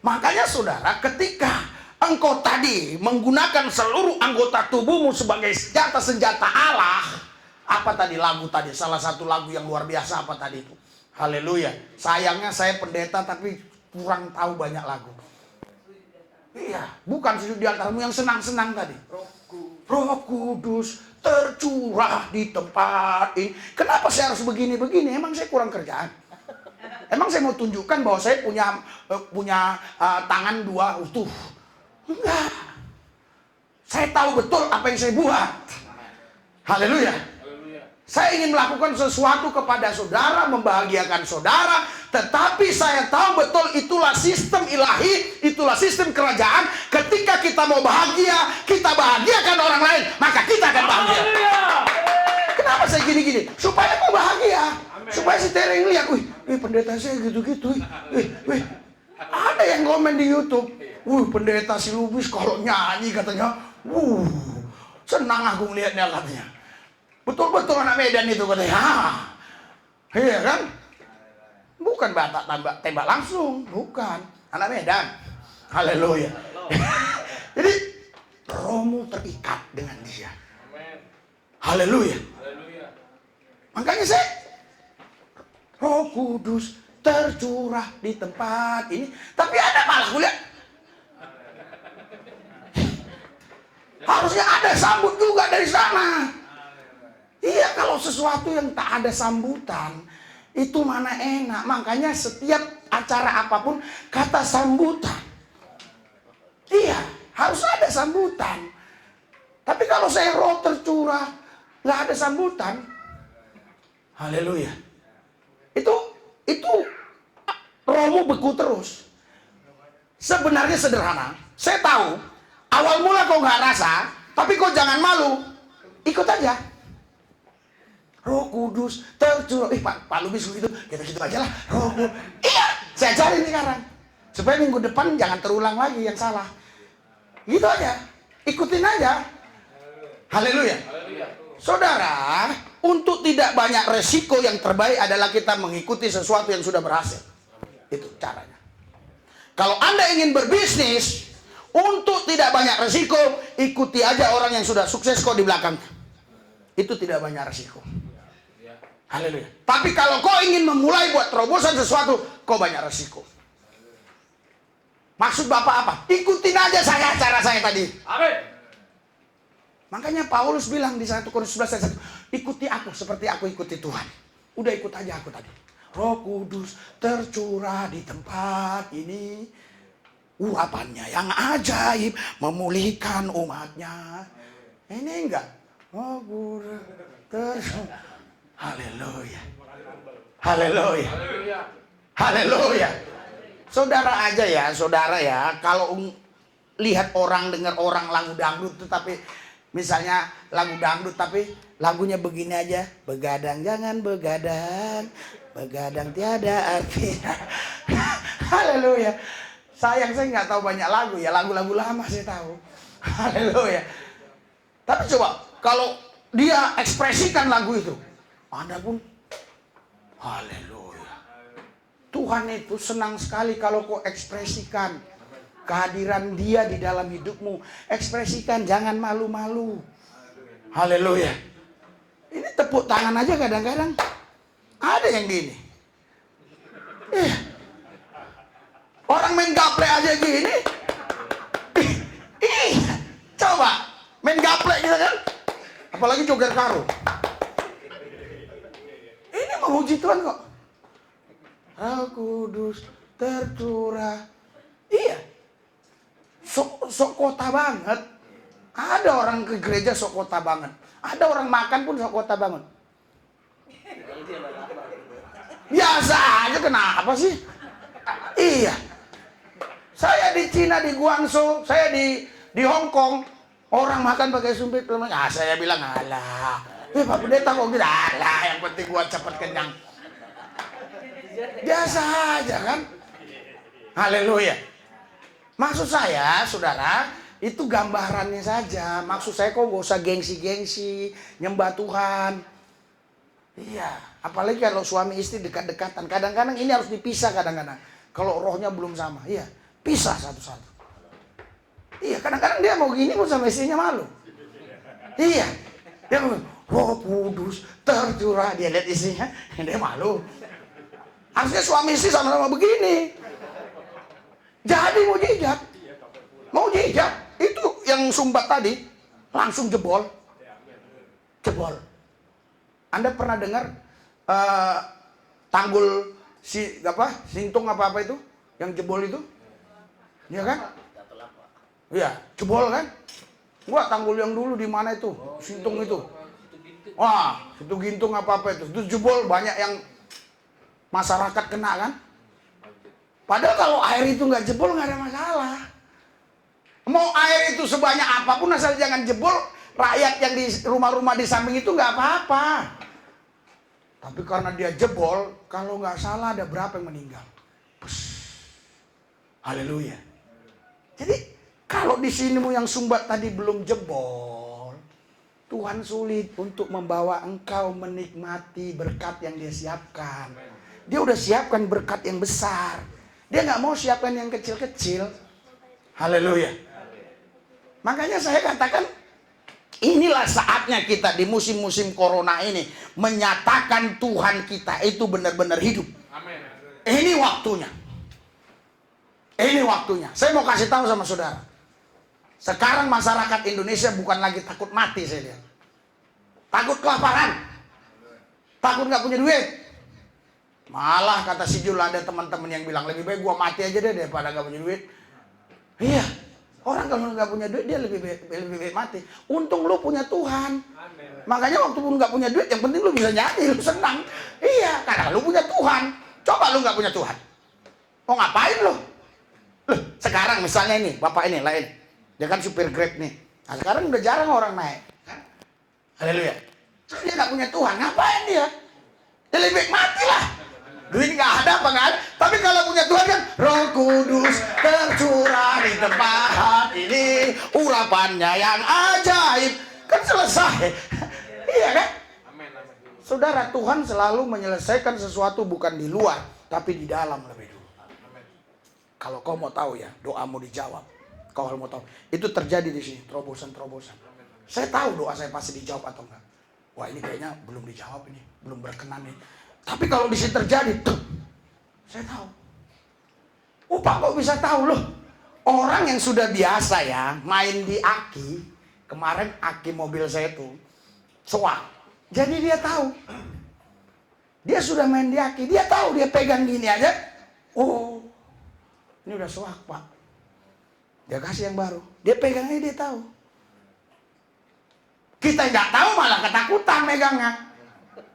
Makanya saudara, ketika engkau tadi menggunakan seluruh anggota tubuhmu sebagai senjata Allah. Apa tadi lagu tadi? Salah satu lagu yang luar biasa apa tadi itu? Haleluya. Sayangnya saya pendeta tapi kurang tahu banyak lagu. Iya, bukan sujud di antaramu yang senang-senang tadi. Roh Kudus tercurah di tempat ini. Kenapa saya harus begini-begini? Emang saya kurang kerjaan? Emang saya mau tunjukkan bahwa saya punya tangan dua utuh? Enggak. Saya tahu betul apa yang saya buat. Haleluya. Saya ingin melakukan sesuatu kepada saudara, membahagiakan saudara, tetapi saya tahu betul itulah sistem ilahi, itulah sistem kerajaan. Ketika kita mau bahagia, kita bahagiakan orang lain, maka kita akan bahagia. Kenapa saya gini-gini? Supaya kau bahagia. Supaya si Tereng lihat, wih pendeta saya gitu-gitu. Wih. Ada yang komen di YouTube. Pendeta si Lubis kalau nyanyi katanya, senang aku lihatnya katanya. Betul-betul anak Medan itu katanya. Iya kan? Bukan Batak tembak langsung, bukan. Anak Medan. Haleluya. Jadi rohmu terikat dengan dia. Haleluya. Makanya saya, Roh Kudus tercurah di tempat ini. Tapi ada malah kuliah. Harusnya ada sambut juga dari sana. Iya, kalau sesuatu yang tak ada sambutan, itu mana enak. Makanya setiap acara apapun, kata sambutan. Iya, harus ada sambutan. Tapi kalau saya roh tercurah, nggak ada sambutan. Haleluya. Itu rohmu beku terus. Sebenarnya sederhana. Saya tahu, awal mula kau nggak rasa, tapi kau jangan malu. Ikut aja. Roh Kudus tercurah. Pak Lubis gitu aja lah. Roh Kudus. Iya, saya ajarin sekarang. Supaya minggu depan jangan terulang lagi yang salah. Gitu aja. Ikutin aja. Haleluya. Saudara, untuk tidak banyak resiko, yang terbaik adalah kita mengikuti sesuatu yang sudah berhasil. Itu caranya. Kalau Anda ingin berbisnis, untuk tidak banyak resiko, ikuti aja orang yang sudah sukses kok di belakangnya. Itu tidak banyak resiko. Haleluya. Tapi kalau kau ingin memulai buat terobosan sesuatu, kau banyak resiko. Maksud Bapak apa? Ikutin aja cara saya tadi. Amin. Makanya Paulus bilang di 1 Korintus 11 ayat 1, ikuti aku seperti aku ikuti Tuhan. Udah ikut aja aku tadi. Roh Kudus tercurah di tempat ini. Urapannya yang ajaib memulihkan umatnya. Ini enggak? Roh Kudus tercurah. Haleluya. Haleluya. Haleluya. Saudara aja ya, saudara ya, kalau lihat orang, dengar orang lagu dangdut tetapi misalnya lagu dangdut tapi lagunya begini aja, begadang jangan begadang, begadang tiada arti. Haleluya. Sayang saya nggak tahu banyak lagu ya, lagu-lagu lama saya tahu. Haleluya. Tapi coba kalau dia ekspresikan lagu itu, Anda pun haleluya. Tuhan itu senang sekali kalau kau ekspresikan kehadiran dia di dalam hidupmu. Ekspresikan, jangan malu-malu. Haleluya. Ini tepuk tangan aja kadang-kadang ada yang gini. Orang main gaplek aja gini. Coba main gaplek gitu kan. Apalagi joget karo. Ini memuji Tuhan kok. Roh Kudus tercurah. Iya. Sok kota banget. Ada orang ke gereja sok kota banget. Ada orang makan pun sok kota banget. Biasa aja, kenapa sih? Iya. Saya di Cina, di Guangzhou, saya di Hong Kong, orang makan pakai sumpit. Saya bilang, alah. Pak Pendeta kok gitu? Alah, yang penting gua cepet kenyang. Biasa aja kan? Haleluya. Maksud saya, saudara, itu gambarannya saja. Maksud saya kok gak usah gengsi-gengsi, nyembah Tuhan. Iya, apalagi kalau suami istri dekat-dekatan. Kadang-kadang ini harus dipisah kadang-kadang. Kalau rohnya belum sama, iya, pisah satu-satu. Iya, kadang-kadang dia mau gini pun sama istrinya malu. Iya, dia mau, Roh Kudus tercurah, dia lihat istrinya, dia malu. Harusnya suami istri sama-sama begini. Jadi mau jejak. Itu yang sumbat tadi langsung jebol. Anda pernah dengar tanggul Sintung apa itu yang jebol itu? Iya kan? Iya, jebol kan? Enggak, tanggul yang dulu di mana itu? Sintung itu. Wah, itu Gintung apa itu? Itu jebol, banyak yang masyarakat kena kan? Padahal kalau air itu nggak jebol nggak ada masalah. Mau air itu sebanyak apapun asal jangan jebol, Rakyat yang di rumah-rumah di samping itu nggak apa-apa. Tapi karena dia jebol, kalau nggak salah ada berapa yang meninggal? Haleluya. Jadi kalau di sinimu yang sumbat tadi belum jebol, Tuhan sulit untuk membawa engkau menikmati berkat yang dia siapkan. Dia udah siapkan berkat yang besar. Dia nggak mau siapkan yang kecil-kecil. Haleluya. Makanya saya katakan, inilah saatnya kita di musim-musim corona ini menyatakan Tuhan kita itu benar-benar hidup. Amin. Ini waktunya. Ini waktunya. Saya mau kasih tahu sama saudara. Sekarang masyarakat Indonesia bukan lagi takut mati, saya lihat. Takut kelaparan. Takut nggak punya duit. Malah kata si Jul, ada teman-teman yang bilang lebih baik gua mati aja deh daripada nggak punya duit. Iya. Orang kalau nggak punya duit dia lebih baik mati. Untung lu punya Tuhan. Amin. Makanya waktu lu nggak punya duit, yang penting lu bisa nyanyi, lu senang. Iya, karena lu punya Tuhan. Coba lu nggak punya Tuhan, mau ngapain lu? Sekarang misalnya ini, bapak ini lain, dia kan supir Grab nih. Nah, sekarang udah jarang orang naik. Haleluya. Terus dia nggak punya Tuhan, ngapain dia? Dia lebih baik mati lah. Duit nggak ada apa nggak ada. Tapi kalau punya Tuhan kan, Roh Kudus tercurah di tempat ini, urapannya yang ajaib. Kan selesai. Iya kan? Amin. Saudara, Tuhan selalu menyelesaikan sesuatu bukan di luar, tapi di dalam lebih dulu. Kalau kau mau tahu ya, doamu dijawab. Kau mau tahu, itu terjadi di sini, terobosan-terobosan. Saya tahu doa saya pasti dijawab atau enggak. Wah, ini kayaknya belum dijawab ini, belum berkenan nih. Tapi kalau di sini terjadi, saya tahu. Pak kok bisa tahu loh? Orang yang sudah biasa ya main di aki, kemarin aki mobil saya tuh soak. Jadi dia tahu. Dia sudah main di aki, dia tahu, dia pegang gini aja. Oh, ini udah soak Pak. Dia kasih yang baru. Dia pegang aja, dia tahu. Kita nggak tahu malah ketakutan megangnya.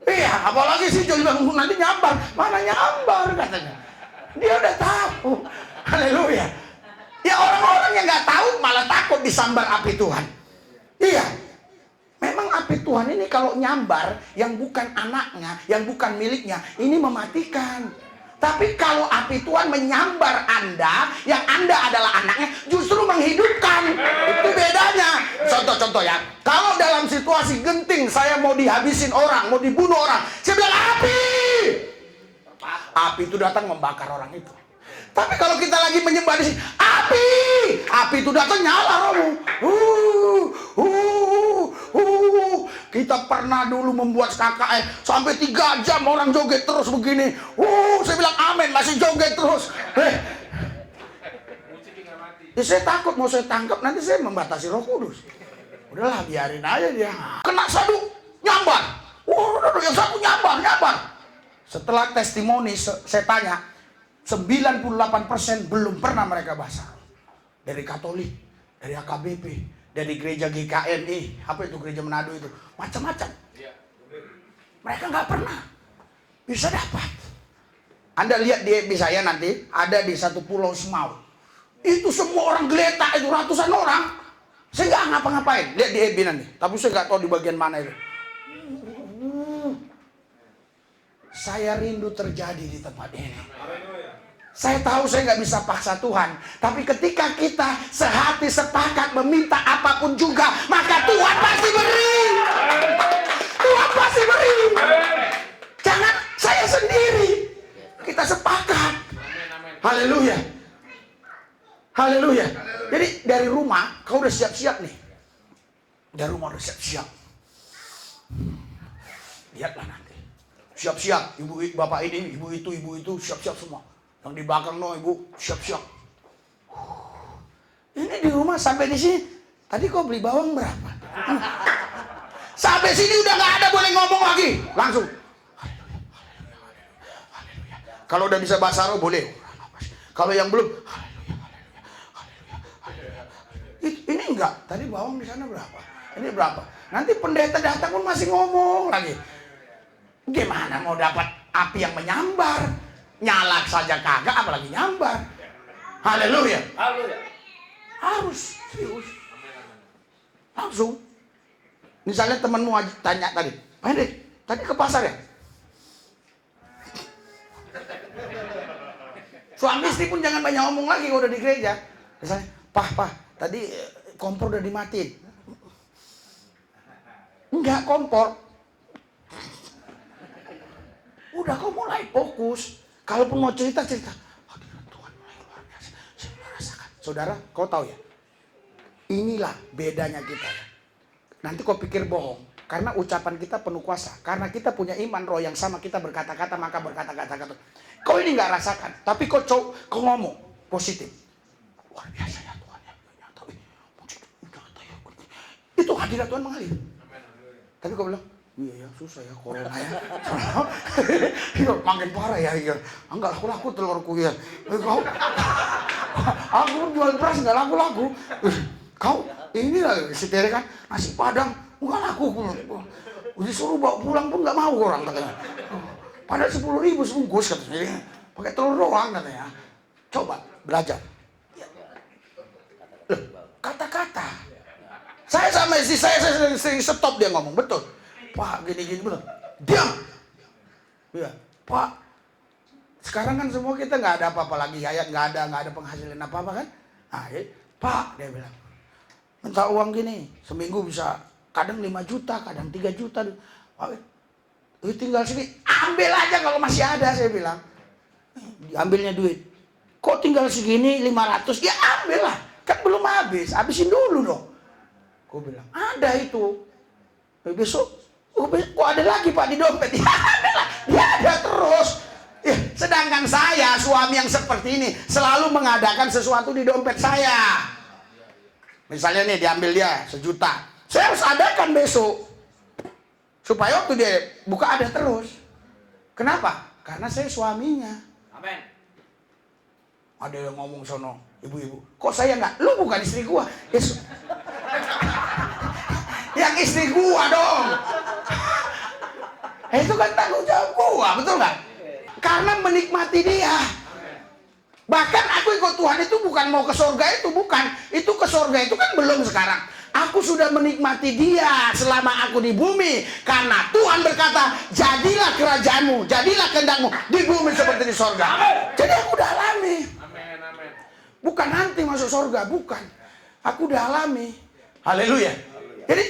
Iya, apalagi si Jul bilang nanti nyambar. Mana nyambar katanya. Dia udah tahu. Haleluya. Ya orang-orang yang nggak tahu malah takut disambar api Tuhan. Iya. Memang api Tuhan ini kalau nyambar yang bukan anaknya, yang bukan miliknya, ini mematikan. Tapi kalau api Tuhan menyambar Anda, yang Anda adalah anaknya, justru menghidupkan. Itu bedanya. Contoh-contoh ya. Kalau dalam situasi genting, saya mau dihabisin orang, mau dibunuh orang, saya bilang api. Api itu datang membakar orang itu. Tapi kalau kita lagi menyembah di sini, api. Api itu datang nyala romu. Kita pernah dulu membuat KKN sampai 3 jam orang joget terus begini. Saya bilang amin, masih joget terus. Ya saya takut mau saya tangkap nanti saya membatasi Roh Kudus. Udahlah biarin aja dia. Kena sadu nyambar. Yang satu nyambar. Setelah testimoni saya tanya, 98% belum pernah mereka basah. Dari Katolik, dari AKBP, dari gereja GKNI, apa itu gereja Manado itu, macam-macam. Mereka nggak pernah bisa dapat. Anda lihat di FB saya nanti ada di satu pulau Semau. Itu semua orang geletak, itu ratusan orang. Saya nggak ngapa-ngapain. Lihat di FB nanti. Tapi saya nggak tahu di bagian mana itu. Saya rindu terjadi di tempat ini. Saya tahu saya nggak bisa paksa Tuhan. Tapi ketika kita sehati sepakat meminta apapun juga, maka Tuhan pasti beri. Tuhan pasti beri. Jangan saya sendiri. Kita sepakat. Haleluya. Haleluya. Jadi dari rumah kau udah siap-siap nih. Dari rumah udah siap-siap. Lihatlah nanti. Siap-siap. Ibu bapak ini, ibu itu siap-siap semua. Yang di belakang no ibu siap-siap. Ini di rumah sampai di sini. Tadi kau beli bawang berapa? Sampai sini udah nggak ada boleh ngomong lagi. Langsung. Haleluya. Kalau udah bisa bahasa Arab boleh. Kalau yang belum. Ini enggak. Tadi bawang di sana berapa? Ini berapa? Nanti pendeta datang pun masih ngomong lagi. Gimana mau dapat api yang menyambar? Nyala saja kagak, apalagi nyambar. Haleluya. Haleluya. Harus serius. Langsung. Misalnya temenmu tanya tadi, Pak Hendrik, tadi ke pasar ya? Suami istri pun jangan banyak ngomong lagi kalau udah di gereja. Misalnya, Pak, tadi kompor udah dimatiin. Enggak, kompor. Udah, kau mulai fokus. Kalaupun mau cerita. Hadirat Tuhan mulai luar biasa. Saya merasakan. Saudara, kau tahu ya? Inilah bedanya kita ya. Nanti kau pikir bohong, karena ucapan kita penuh kuasa. Karena kita punya iman roh yang sama, kita berkata-kata, maka berkata-kata. Kau ini nggak rasakan, tapi kau ngomong positif. Luar biasa ya Tuhan ya. Itu hadirat Tuhan mengalir. Tapi kau bilang, iya ya susah ya corona ya. Makin parah ya. Enggak laku-laku telurku ya. Aku jual beras nggak laku-laku. Kau ini lah setere kan nasi padang nggak laku, disuruh bawa pulang pun nggak mau orang katanya. Padahal 10.000 sebungkus katanya, pakai telur doang katanya. Coba belajar. Loh, kata-kata. Saya sama istri saya sering stop dia ngomong, betul. Pak gini betul. Diam. Iya, Pak. Sekarang kan semua kita nggak ada apa-apa lagi, Hayat nggak ada penghasilan apa-apa kan? Nah, Pak dia bilang. Minta uang gini, seminggu bisa kadang 5 juta, kadang 3 juta. Tinggal sini, ambil aja kalau masih ada, saya bilang. Diambilnya duit. Kok tinggal segini 500? Ya ambil lah, kan belum habis, habisin dulu dong. Gue bilang, ada itu. Besok, kok ada lagi Pak di dompet? Ya ada lah, ya ada terus. Sedangkan saya, suami yang seperti ini, selalu mengadakan sesuatu di dompet saya. Misalnya nih diambil dia 1 juta, saya harus adakan besok supaya waktu dia buka ada terus. Kenapa? Karena saya suaminya. Amin. Ada yang ngomong sono, ibu-ibu, kok saya nggak? Lu bukan istri gua. Yes. Yang istri gua dong. Itu kan tanggung jawab gua, betul nggak? Karena menikmati dia. Bahkan aku ikut Tuhan itu bukan mau ke surga itu, bukan. Itu ke surga itu kan belum sekarang. Aku sudah menikmati dia selama aku di bumi. Karena Tuhan berkata, jadilah kerajaanmu, jadilah kehendakmu di bumi seperti di surga. Jadi aku udah alami. Amin. Bukan nanti masuk surga, bukan. Aku udah alami. Haleluya. Jadi,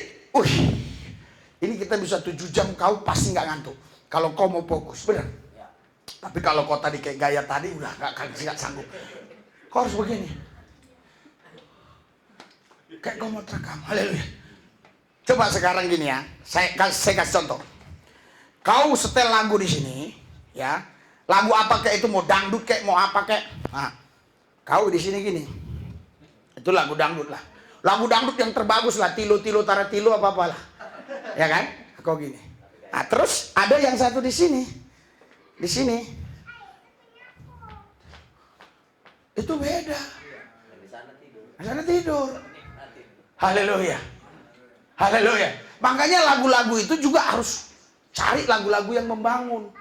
ini kita bisa 7 jam, kau pasti nggak ngantuk. Kalau kau mau fokus, benar. Tapi kalau kau tadi kayak gaya tadi udah gak sanggup. Kau harus begini. Kayak kau mau terekam. Haleluya. Coba sekarang gini ya. Saya kasih contoh. Kau setel lagu di sini, ya. Lagu apa kayak itu, mau dangdut kayak mau apa kayak. Nah, kau di sini gini. Itu lagu dangdut lah. Lagu dangdut yang terbagus lah, tilo tara tilo apa-apalah. Ya kan? Kau gini. Nah, terus ada yang satu di sini. Di sini itu beda. Di sana tidur. Haleluya. Makanya lagu-lagu itu juga harus cari lagu-lagu yang membangun.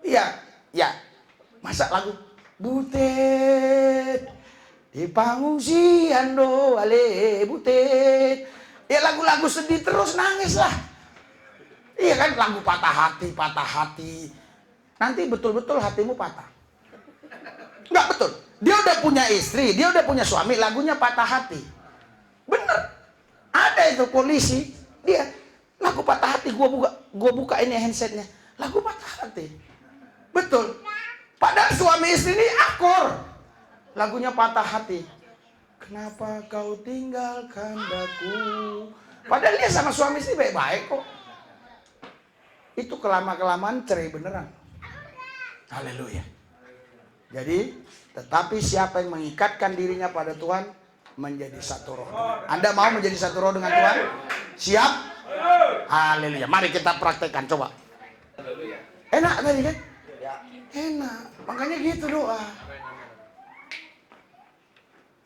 Iya. Masa lagu Butet di pengungsian do ale butet. Ya lagu-lagu sedih terus nangis lah. Iya kan, lagu patah hati. Nanti betul-betul hatimu patah. Enggak betul. Dia udah punya istri, dia udah punya suami, lagunya patah hati. Bener. Ada itu polisi, dia lagu patah hati. Gua buka ini handsetnya, lagu patah hati. Betul. Padahal suami istri ini akur. Lagunya patah hati. Kenapa kau tinggalkan daku? Padahal dia sama suami istri baik-baik kok. Itu kelama-kelamaan cerai beneran. Haleluya. Jadi, tetapi siapa yang mengikatkan dirinya pada Tuhan menjadi satu roh. Anda mau menjadi satu roh dengan Tuhan? Siap? Haleluya. Mari kita praktekkan, coba. Enak tadi kan? Enak. Makanya gitu doa.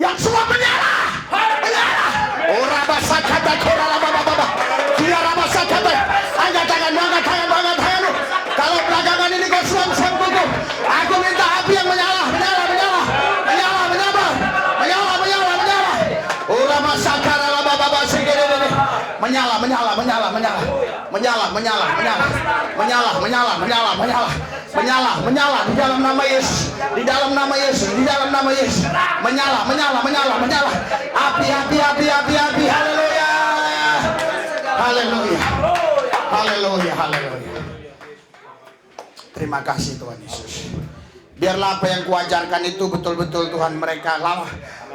Yang semua menyala. Ora basa kata korala baba. Kira basa kata. Angkat tangan. Kalau belakangan ini kau suam buku, aku minta api yang menyala. Ora basa kata baba. Menyala. menyala, menyala, menyala, menyala, menyala, menyala, menyala, menyala, menyala di dalam nama Yesus, di dalam nama Yesus, di dalam nama Yesus, menyala, menyala, menyala, menyala, api, api, api, api, api, haleluya, haleluya, haleluya, haleluya. Terima kasih Tuhan Yesus. Biarlah apa yang kuajarkan itu betul-betul Tuhan mereka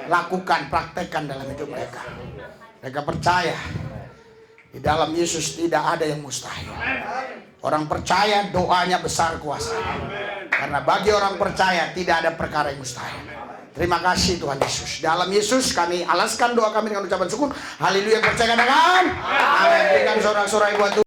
lakukan, praktekkan dalam hidup mereka. Mereka percaya di dalam Yesus tidak ada yang mustahil. Orang percaya doanya besar kuasa. Karena bagi orang percaya tidak ada perkara yang mustahil. Terima kasih Tuhan Yesus. Dalam Yesus kami alaskan doa kami dengan ucapan syukur. Haleluya, percaya dengan amin. Berikan sorak-sorai buat Tuhan.